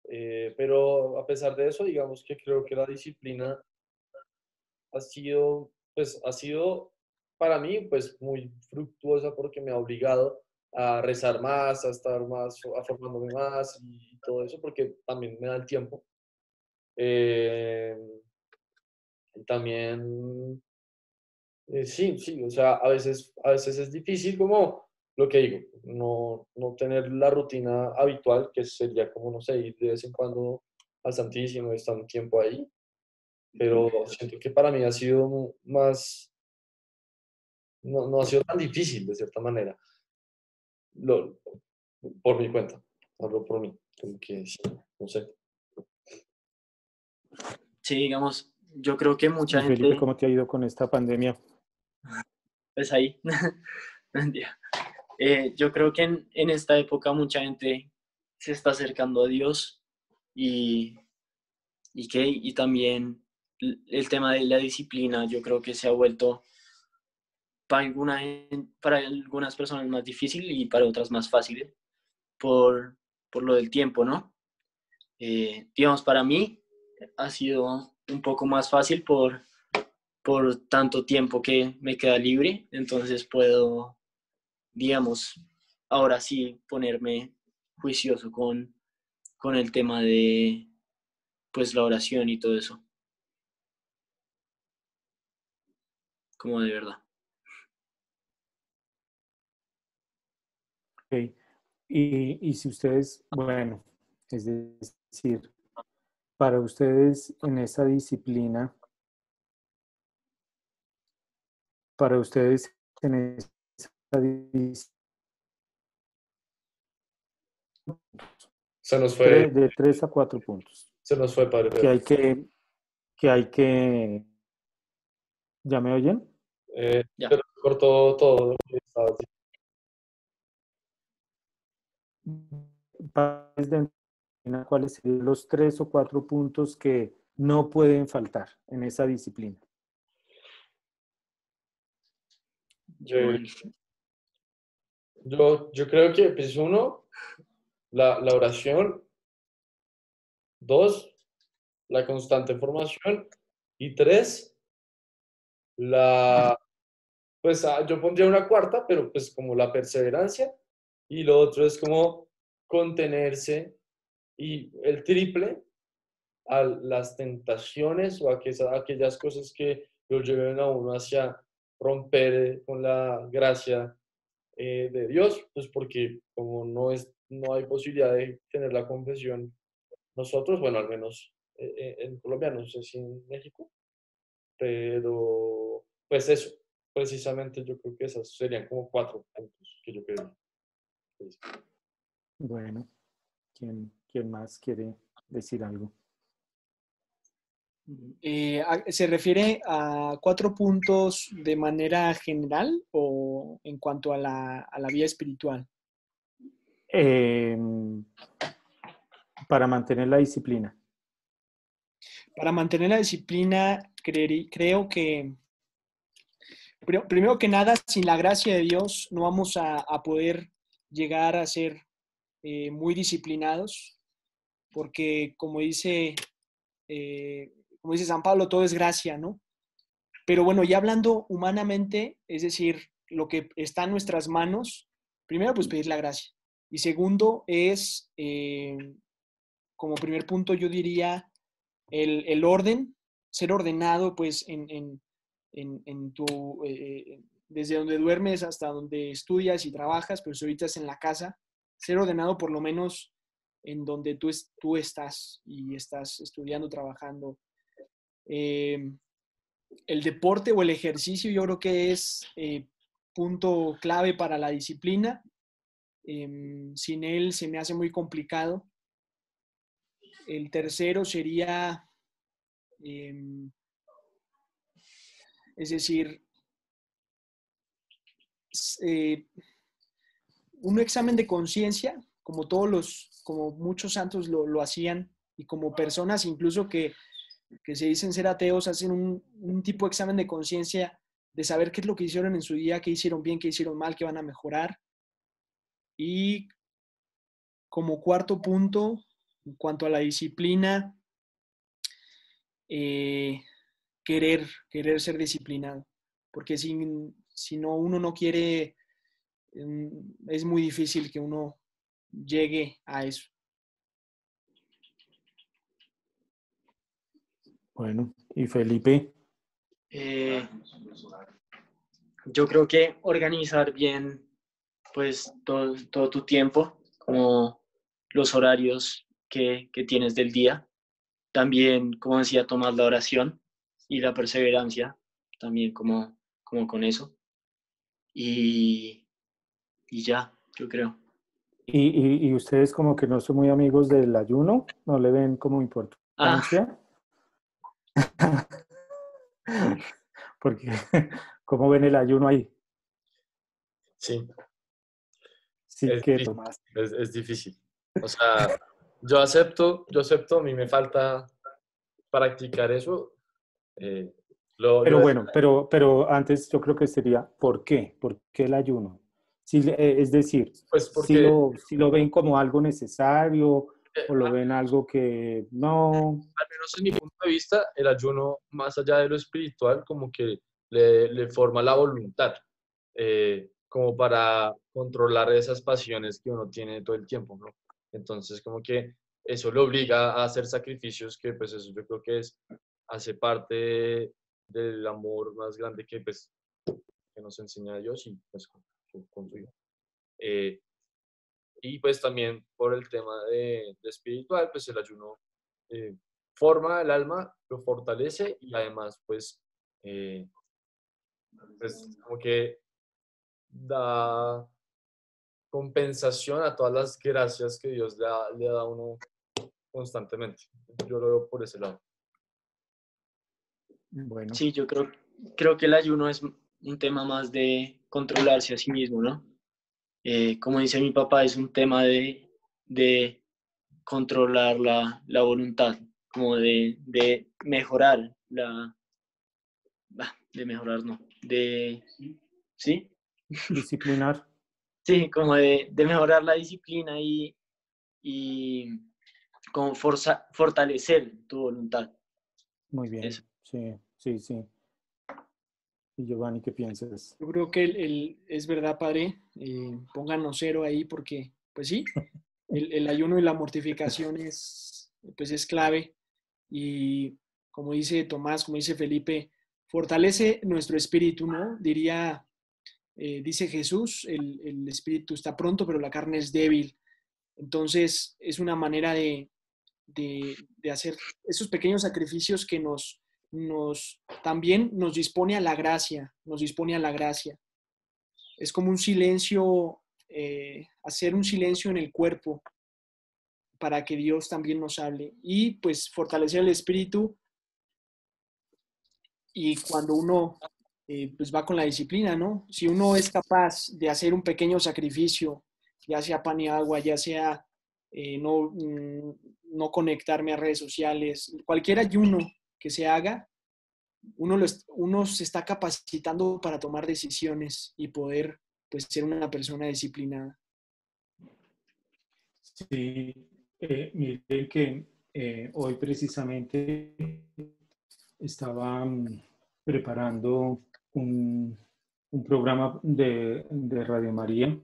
D: Pero a pesar de eso, digamos que creo que la disciplina ha sido para mí, pues muy fructuosa porque me ha obligado a rezar más, a estar más, a formándome más y todo eso, porque también me da el tiempo. Eh, y también, sí, sí, o sea, a veces es difícil como lo que digo, no tener la rutina habitual, que sería como, no sé, ir de vez en cuando al Santísimo y estar un tiempo ahí, pero siento que para mí ha sido más, no ha sido tan difícil de cierta manera, lo, por mi cuenta, hablo por mí, como que sí, no sé.
B: Sí, digamos, yo creo que mucha
A: Y Felipe,
B: gente,
A: ¿cómo te ha ido con esta pandemia?
B: pues ahí, mentira. Yo creo que en esta época mucha gente se está acercando a Dios y, y también el tema de la disciplina, yo creo que se ha vuelto para algunas personas más difícil y para otras más fácil por lo del tiempo, ¿no? Digamos, para mí ha sido un poco más fácil por tanto tiempo que me queda libre, entonces puedo, digamos, ahora sí ponerme juicioso con el tema de, pues, la oración y todo eso, como de verdad.
A: Ok. Y si ustedes, bueno, es decir, para ustedes en esa disciplina, para ustedes en esa disciplina,
D: Se nos fue,
A: de 3 a 4 puntos,
D: se nos fue, padre
A: que
D: Pedro.
A: hay que, ¿ya me oyen?
B: Ya.
D: Pero cortó todo lo que estabas
A: Para ustedes de disciplina, ¿cuáles serían los 3 o 4 puntos que no pueden faltar en esa disciplina?
D: diciendo.
B: Joan.
D: Yo creo que, pues, uno, la oración, dos, la constante formación, y tres, la, pues yo pondría una cuarta, pero pues como la perseverancia, y lo otro es como contenerse, y el triple a las tentaciones o a aquellas cosas que lo lleven a uno hacia romper con la gracia de Dios, pues porque como no hay posibilidad de tener la confesión nosotros, bueno, al menos en Colombia, no sé si en México, pero pues eso, precisamente yo creo que esas serían como 4 puntos que yo creo.
A: Bueno, ¿quién más quiere decir algo?
C: ¿Se refiere a 4 puntos de manera general o en cuanto a la vía espiritual?
A: Eh, para mantener la disciplina.
C: Para mantener la disciplina, creo que, primero que nada, sin la gracia de Dios, no vamos a poder llegar a ser muy disciplinados, porque como dice San Pablo, todo es gracia, ¿no? Pero bueno, ya hablando humanamente, es decir, lo que está en nuestras manos, primero, pues pedir la gracia. Y segundo es, como primer punto, yo diría el orden, ser ordenado, pues, desde donde duermes hasta donde estudias y trabajas, pero si ahorita es en la casa, ser ordenado por lo menos en donde tú estás y estás estudiando, trabajando. El deporte o el ejercicio yo creo que es punto clave para la disciplina. Sin él se me hace muy complicado. El tercero sería, es decir, un examen de conciencia, como muchos santos lo hacían, y como personas incluso que se dicen ser ateos, hacen un tipo de examen de conciencia de saber qué es lo que hicieron en su día, qué hicieron bien, qué hicieron mal, qué van a mejorar. Y como cuarto punto, en cuanto a la disciplina, querer ser disciplinado, porque si no, uno no quiere, es muy difícil que uno llegue a eso.
A: Bueno, y Felipe.
B: Yo creo que organizar bien pues todo tu tiempo, como los horarios que tienes del día. También, como decía Tomás, la oración y la perseverancia, también como con eso. Y ya, yo creo.
A: ¿Y ustedes como que no son muy amigos del ayuno? ¿No le ven como importancia? Porque, ¿cómo ven el ayuno ahí?
D: Sí,
A: Sí,
D: es
A: que
D: difícil.
A: Tomás.
D: Es difícil. O sea, yo acepto, a mí me falta practicar eso.
A: Pero bueno, pero antes yo creo que sería, ¿por qué? ¿Por qué el ayuno? Es decir,
D: pues
A: si
D: porque
A: lo ven como algo necesario o lo
D: al
A: ven algo que no.
D: menos en mi punto de vista, el ayuno, más allá de lo espiritual, como que le forma la voluntad, como para controlar esas pasiones que uno tiene todo el tiempo, ¿no? Entonces, como que eso le obliga a hacer sacrificios que, pues, eso yo creo que hace parte del amor más grande pues, que nos enseña Dios y, pues, con su Hijo. Y pues también por el tema de espiritual, pues el ayuno eh, forma el alma, lo fortalece y además eh, pues como que da compensación a todas las gracias que Dios le da a uno constantemente. Yo lo veo por ese lado.
A: Bueno,
B: Sí, yo creo que el ayuno es un tema más de controlarse a sí mismo, ¿no? Como dice mi papá, es un tema de controlar la voluntad, como de mejorar de mejorar, no, ¿sí?
A: disciplinar.
B: Sí, como de mejorar la disciplina y como fortalecer tu voluntad.
A: Muy bien.
B: Eso.
A: Sí, sí, sí. ¿Y Giovanni, qué piensas?
C: Yo creo que es verdad, padre, pónganos cero ahí porque, pues sí, el ayuno y la mortificación pues es clave y como dice Tomás, como dice Felipe, fortalece nuestro espíritu, ¿no? Dice Jesús, el espíritu está pronto, pero la carne es débil. Entonces es una manera de hacer esos pequeños sacrificios que también nos dispone a la gracia, nos dispone a la gracia. Es como un silencio, hacer un silencio en el cuerpo para que Dios también nos hable y pues fortalecer el espíritu y cuando uno pues va con la disciplina, ¿no? Si uno es capaz de hacer un pequeño sacrificio, ya sea pan y agua, ya sea no conectarme a redes sociales, cualquier ayuno que se haga, uno se está capacitando para tomar decisiones y poder pues ser una persona disciplinada.
A: Sí, miren que hoy precisamente estaba preparando un programa de Radio María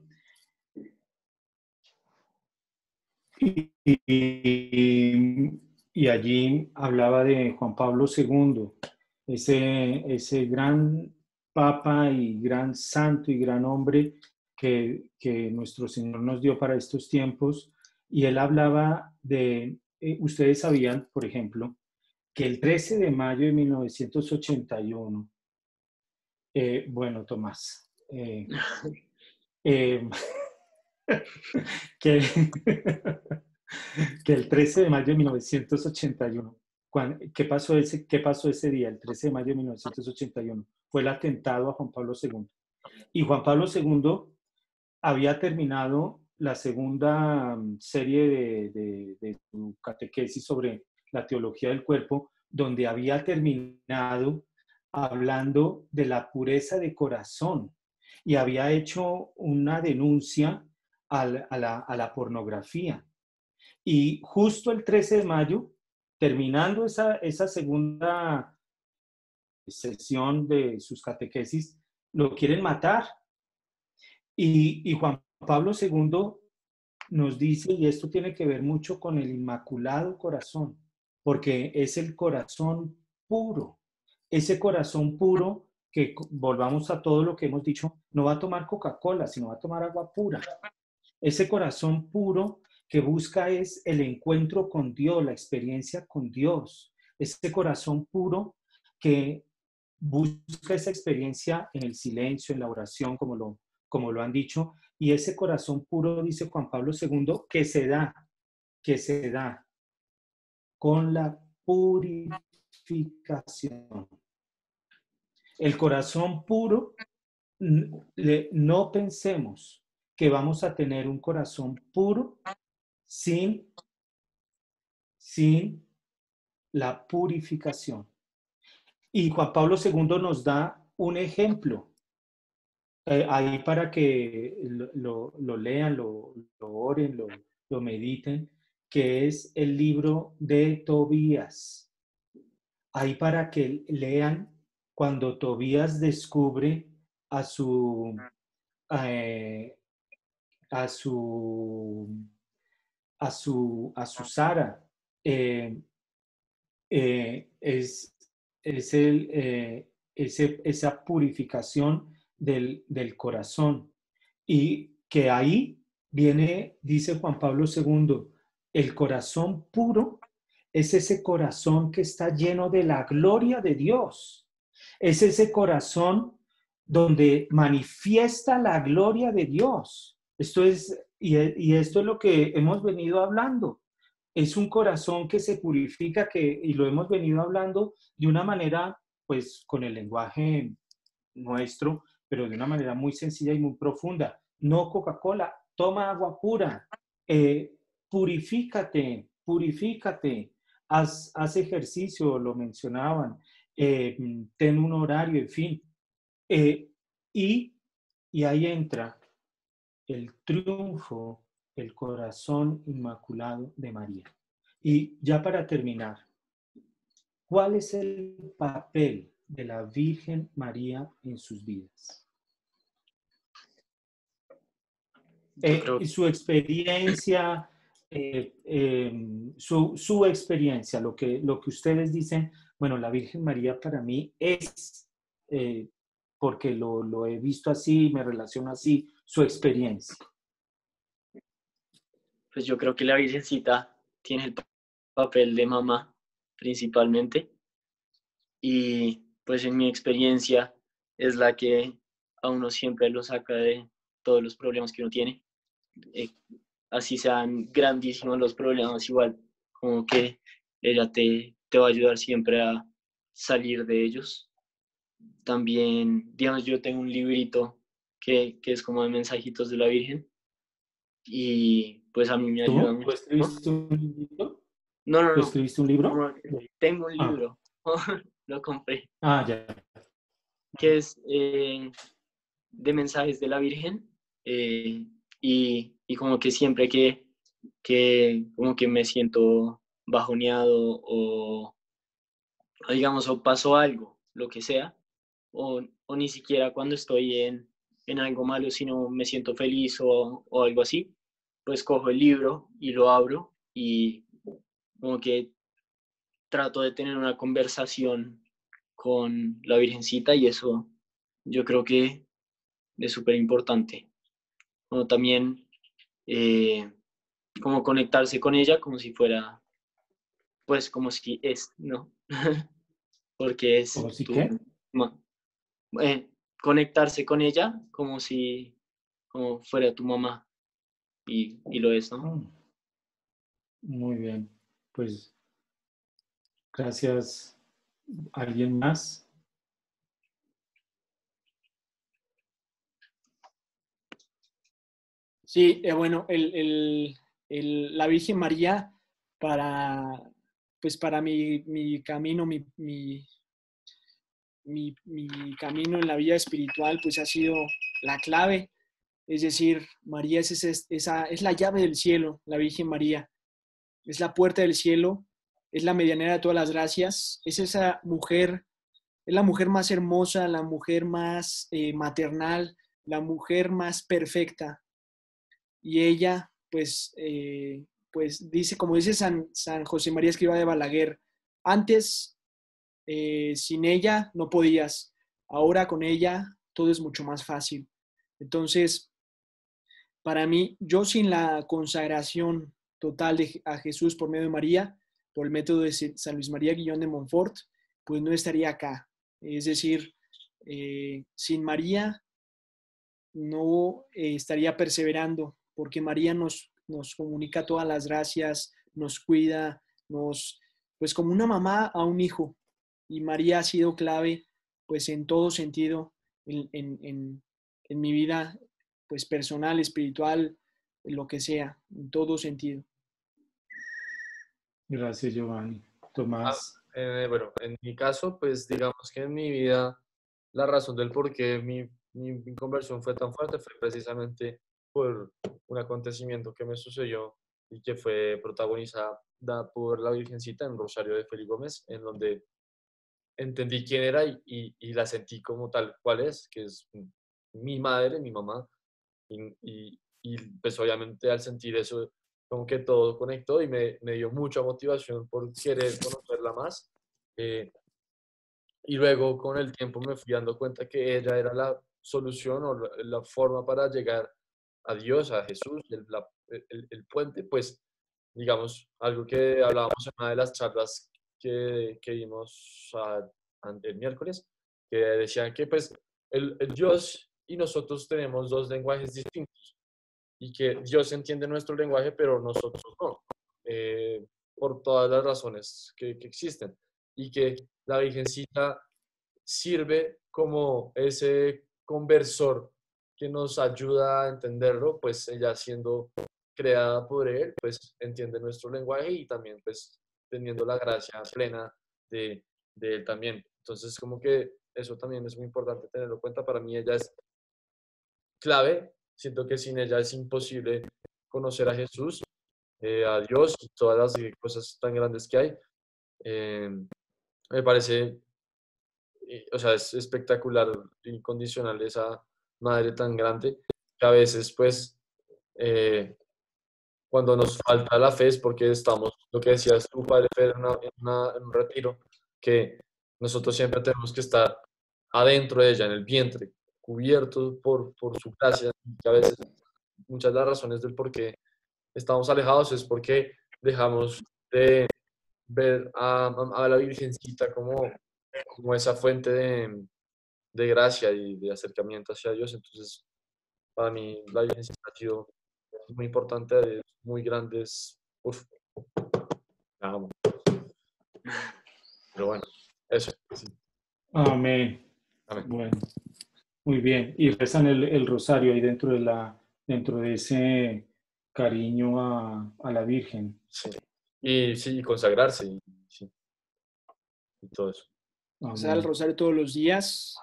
A: y allí hablaba de Juan Pablo II ese gran papa y gran santo y gran hombre que nuestro Señor nos dio para estos tiempos. Y él hablaba de, ustedes sabían, por ejemplo, que el 13 de mayo de 1981, bueno, Tomás, eh, que, que el 13 de mayo de 1981, qué pasó ese día, el 13 de mayo de 1981? Fue el atentado a Juan Pablo II. Y Juan Pablo II había terminado la segunda serie de su catequesis sobre la teología del cuerpo, donde había terminado hablando de la pureza de corazón y había hecho una denuncia a la pornografía. Y justo el 13 de mayo, terminando esa segunda sesión de sus catequesis, lo quieren matar. Y Juan Pablo II nos dice, y esto tiene que ver mucho con el Inmaculado Corazón, porque es el corazón puro, ese corazón puro que, volvamos a todo lo que hemos dicho, no va a tomar Coca-Cola, sino va a tomar agua pura. Ese corazón puro que busca es el encuentro con Dios, la experiencia con Dios. Ese corazón puro que busca esa experiencia en el silencio, en la oración, como lo han dicho. Y ese corazón puro, dice Juan Pablo II, que se da con la purificación. El corazón puro, no pensemos que vamos a tener un corazón puro sin la purificación. Y Juan Pablo II nos da un ejemplo ahí para que lo lean, lo oren, lo mediten, que es el libro de Tobías. Ahí para que lean cuando Tobías descubre a su Sara. Esa purificación del corazón. Y que ahí viene, dice Juan Pablo II, el corazón puro es ese corazón que está lleno de la gloria de Dios. Es ese corazón donde manifiesta la gloria de Dios. Esto es, y esto es lo que hemos venido hablando. Es un corazón que se purifica, y lo hemos venido hablando de una manera, pues con el lenguaje nuestro, pero de una manera muy sencilla y muy profunda. No Coca-Cola, toma agua pura, purifícate, haz ejercicio, lo mencionaban, ten un horario, en fin. Y ahí entra el triunfo del corazón inmaculado de María. Y ya para terminar, ¿cuál es el papel de la Virgen María en sus vidas? Su experiencia, su experiencia, lo que ustedes dicen, bueno, la Virgen María para mí es, porque lo he visto así, me relaciono así, su experiencia.
B: Pues yo creo que la Virgencita tiene el papel de mamá principalmente, y pues en mi experiencia es la que a uno siempre lo saca de todos los problemas que uno tiene. Así sean grandísimos los problemas, igual como que ella te va a ayudar siempre a salir de ellos. También, digamos, yo tengo un librito que es como de mensajitos de la Virgen, y pues a mí me ayuda mucho.
A: ¿Tú escribiste un librito?
B: No.
A: ¿Tú escribiste un libro?
B: No, tengo un libro, lo compré.
A: Ya.
B: Que es de mensajes de la Virgen, y como que siempre que como que me siento bajoneado o digamos, o pasó algo, lo que sea, o ni siquiera cuando estoy en algo malo, sino me siento feliz o algo así, pues cojo el libro y lo abro y como que trato de tener una conversación con la Virgencita y eso yo creo que es súper importante. Como también como conectarse con ella como si fuera, pues como si es, ¿no? Porque es
A: ¿O sí
B: tu...
A: qué?
B: ma- conectarse con ella como si como fuera tu mamá y lo es, ¿no?
A: Ah, muy bien. Pues gracias. ¿Alguien más?
C: Sí, bueno, la Virgen María para, pues para mi camino, mi camino en la vida espiritual, pues ha sido la clave. Es decir, María es la llave del cielo, la Virgen María. Es la puerta del cielo, es la medianera de todas las gracias, es esa mujer, es la mujer más hermosa, la mujer más maternal, la mujer más perfecta. Y ella, pues dice, como dice San José María Escrivá de Balaguer, antes sin ella no podías, ahora con ella todo es mucho más fácil. Entonces, para mí, yo sin la consagración total a Jesús por medio de María, por el método de San Luis María Guillón de Montfort, pues no estaría acá. Es decir, sin María no estaría perseverando, porque María nos comunica todas las gracias, nos cuida, pues como una mamá a un hijo. Y María ha sido clave, pues en todo sentido, en mi vida, pues personal, espiritual, en lo que sea, en todo sentido.
A: Gracias, Giovanni.
D: Ah,
A: Tomás.
D: bueno, en mi caso, pues digamos que en mi vida la razón del por qué mi conversión fue tan fuerte fue precisamente por un acontecimiento que me sucedió y que fue protagonizada por la Virgencita en Rosario de Felipe Gómez, en donde entendí quién era y la sentí como tal cual es, que es mi madre, mi mamá, pues obviamente al sentir eso, como que todo conectó y me dio mucha motivación por querer conocerla más. Eh, y luego con el tiempo me fui dando cuenta que ella era la solución o la forma para llegar a Dios, a Jesús, el puente, pues digamos, algo que hablábamos en una de las charlas que dimos el miércoles, que decían que pues el Dios y nosotros tenemos dos lenguajes distintos y que Dios entiende nuestro lenguaje, pero nosotros no, por todas las razones que existen. Y que la Virgencita sirve como ese conversor que nos ayuda a entenderlo, pues ella siendo creada por él, pues entiende nuestro lenguaje y también pues teniendo la gracia plena de él también. Entonces como que eso también es muy importante tenerlo en cuenta. Para mí ella es clave. Siento que sin ella es imposible conocer a Jesús, a Dios y todas las cosas tan grandes que hay. Eh, Me parece, o sea, es espectacular, incondicional esa madre tan grande que a veces, pues, eh, cuando nos falta la fe es porque estamos, lo que decías tú, Padre Fer, en un retiro, que nosotros siempre tenemos que estar adentro de ella, en el vientre, cubiertos por su gracia, y que a veces muchas de las razones del por qué estamos alejados es porque dejamos de ver a la Virgencita como esa fuente de gracia y de acercamiento hacia Dios. Entonces, para mí, la Virgencita ha sido muy importante, muy grandes. Uf, la amo. Pero bueno, eso. Sí.
A: Amén.
D: Amén.
A: Bueno, muy bien. Y rezan el rosario ahí dentro de ese cariño a la Virgen.
D: Sí. Y sí, consagrarse sí, y todo eso.
C: Rezar el
A: Amén.
C: rosario todos los días,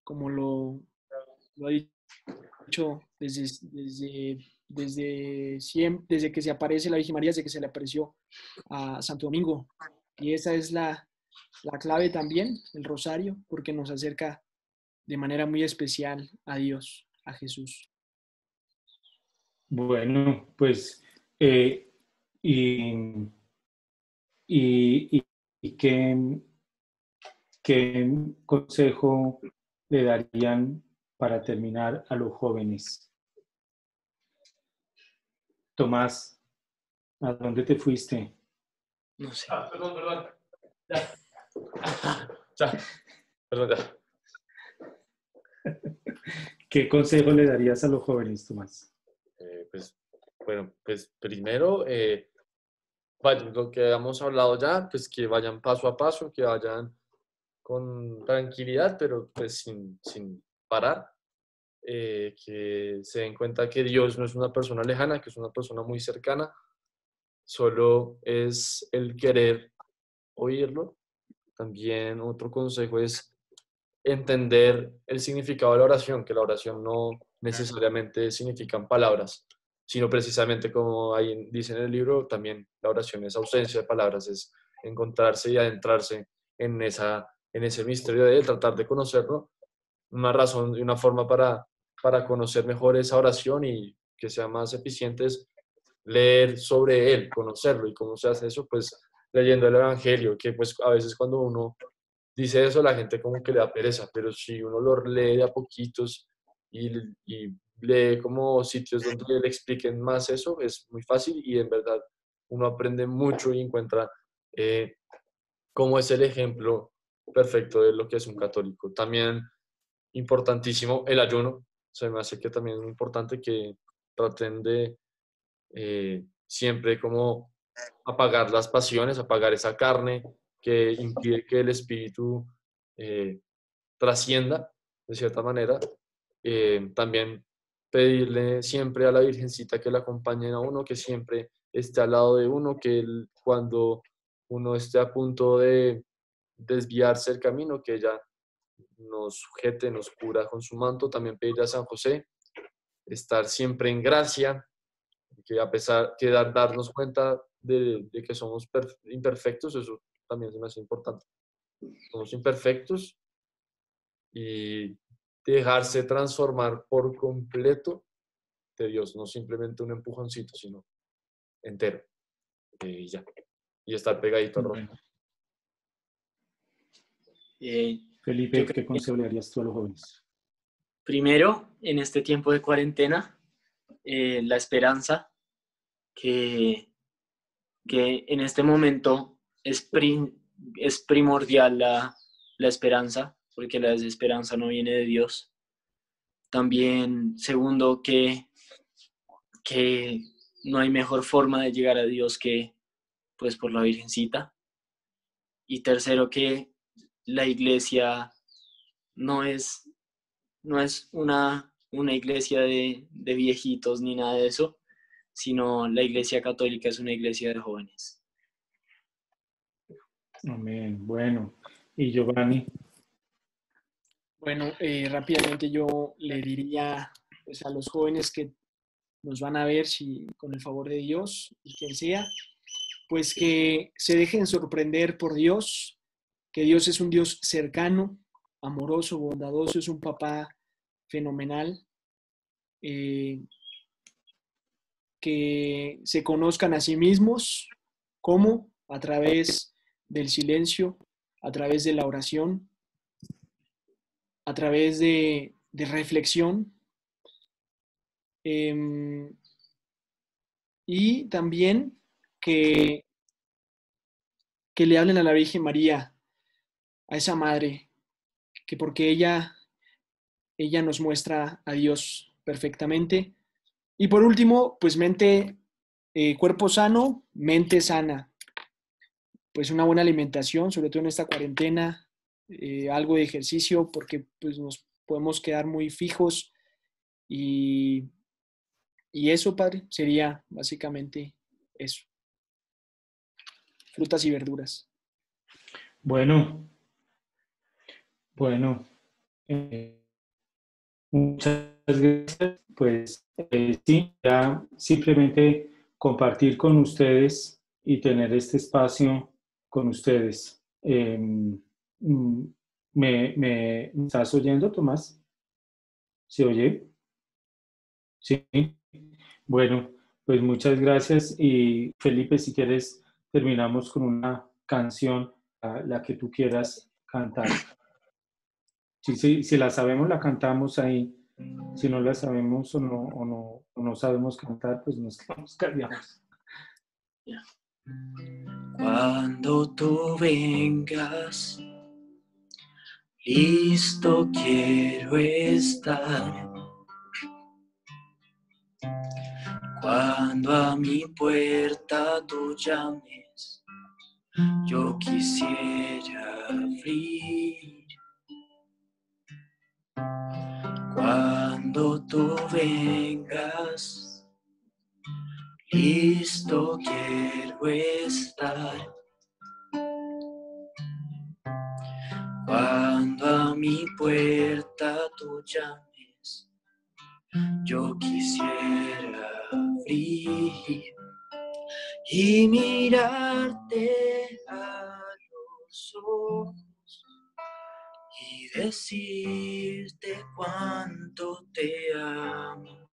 C: como lo ha dicho desde siempre, desde que se aparece la Virgen María, desde que se le apareció a Santo Domingo. Y esa es la clave también, el rosario, porque nos acerca de manera muy especial a Dios, a Jesús.
A: Bueno, pues, eh, y, y, y, y qué, ¿qué consejo le darían para terminar a los jóvenes? Tomás, ¿a dónde te fuiste?
B: No sé.
D: Perdón. Ya. Ya. Perdón, ya.
A: ¿Qué consejo le darías a los jóvenes, Tomás?
D: Pues, bueno, pues primero, vaya, lo que hemos hablado ya, pues que vayan paso a paso, que vayan con tranquilidad, pero pues sin parar, que se den cuenta que Dios no es una persona lejana, que es una persona muy cercana, solo es el querer oírlo. También otro consejo es entender el significado de la oración, que la oración no necesariamente significan palabras, sino precisamente como ahí dice en el libro, también la oración es ausencia de palabras, es encontrarse y adentrarse en ese misterio de él, tratar de conocerlo, una razón y una forma para conocer mejor esa oración y que sea más eficiente es leer sobre él, conocerlo. ¿Y cómo se hace eso? Pues leyendo el Evangelio, que pues a veces cuando uno dice eso, la gente como que le da pereza, pero si uno lo lee de a poquitos y lee como sitios donde le expliquen más eso, es muy fácil y en verdad uno aprende mucho y encuentra cómo es el ejemplo perfecto de lo que es un católico. También importantísimo el ayuno, se me hace que también es muy importante que traten de siempre como apagar las pasiones, apagar esa carne que impide que el espíritu eh, trascienda de cierta manera. También pedirle siempre a la Virgencita que la acompañe a uno, que siempre esté al lado de uno, que cuando uno esté a punto de desviarse del camino, que ella nos sujete, nos cubra con su manto. También pedirle a San José estar siempre en gracia, que a pesar que darnos cuenta de que somos imperfectos, eso también se me hace importante. Somos imperfectos y dejarse transformar por completo de Dios, no simplemente un empujoncito, sino entero. Y ya. Y estar pegadito a Roma.
A: Bueno,
B: Yo
A: Felipe,
B: creo
A: ¿qué
B: que
A: consejo le darías tú a los jóvenes?
B: primero, en este tiempo de cuarentena, la esperanza, que, que en este momento es primordial la esperanza, porque la desesperanza no viene de Dios. También, segundo, que no hay mejor forma de llegar a Dios que pues por la Virgencita. Y tercero, que la iglesia no es, no es una iglesia de viejitos ni nada de eso, sino la iglesia católica es una iglesia de jóvenes.
A: Amén. Bueno, y Giovanni,
C: Bueno, rápidamente yo le diría pues, a los jóvenes que nos van a ver, si con el favor de Dios y quien sea, pues que se dejen sorprender por Dios, que Dios es un Dios cercano, amoroso, bondadoso, es un papá fenomenal, que se conozcan a sí mismos, ¿cómo? A través del silencio, a través de la oración, a través de reflexión, y también que, que le hablen a la Virgen María, a esa madre, que porque ella nos muestra a Dios perfectamente. Y por último, pues cuerpo sano, mente sana. Pues una buena alimentación, sobre todo en esta cuarentena, algo de ejercicio, porque pues nos podemos quedar muy fijos y eso, padre, sería básicamente eso. Frutas y verduras.
A: bueno, bueno, eh, muchas gracias. Pues sí, ya simplemente compartir con ustedes y tener este espacio con ustedes. ¿Me estás oyendo, Tomás? ¿Se oye? Sí. Bueno, pues muchas gracias y Felipe, si quieres, terminamos con una canción, la que tú quieras cantar. Si la sabemos, la cantamos ahí. Si no la sabemos o no sabemos cantar, pues nos quedamos callados.
B: Cuando tú vengas, listo quiero estar. Cuando a mi puerta tú llames, yo quisiera abrir. Cuando tú vengas, listo quiero estar. Cuando a mi puerta tú llames, yo quisiera abrir y mirarte a los ojos y decirte cuánto te amo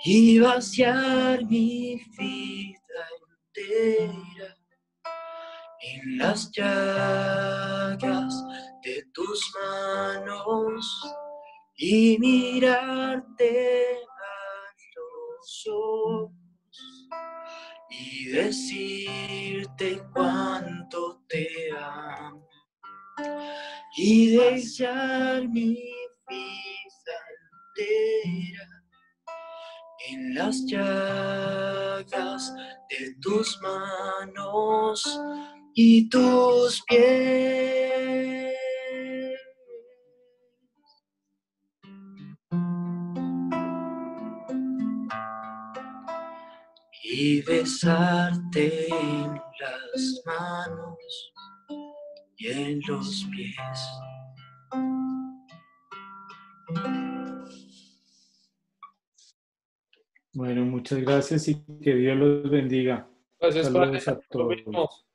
B: y vaciar mi vida entera en las llagas de tus manos y mirarte a los ojos y decirte cuánto te amo y desear mi vida entera en las llagas de tus manos y tus pies. Y besarte en las manos y en los pies.
A: Bueno, muchas gracias y que Dios los bendiga.
D: Gracias,
A: Saludos
D: padre.
A: a
D: Lo mismo.
A: todos.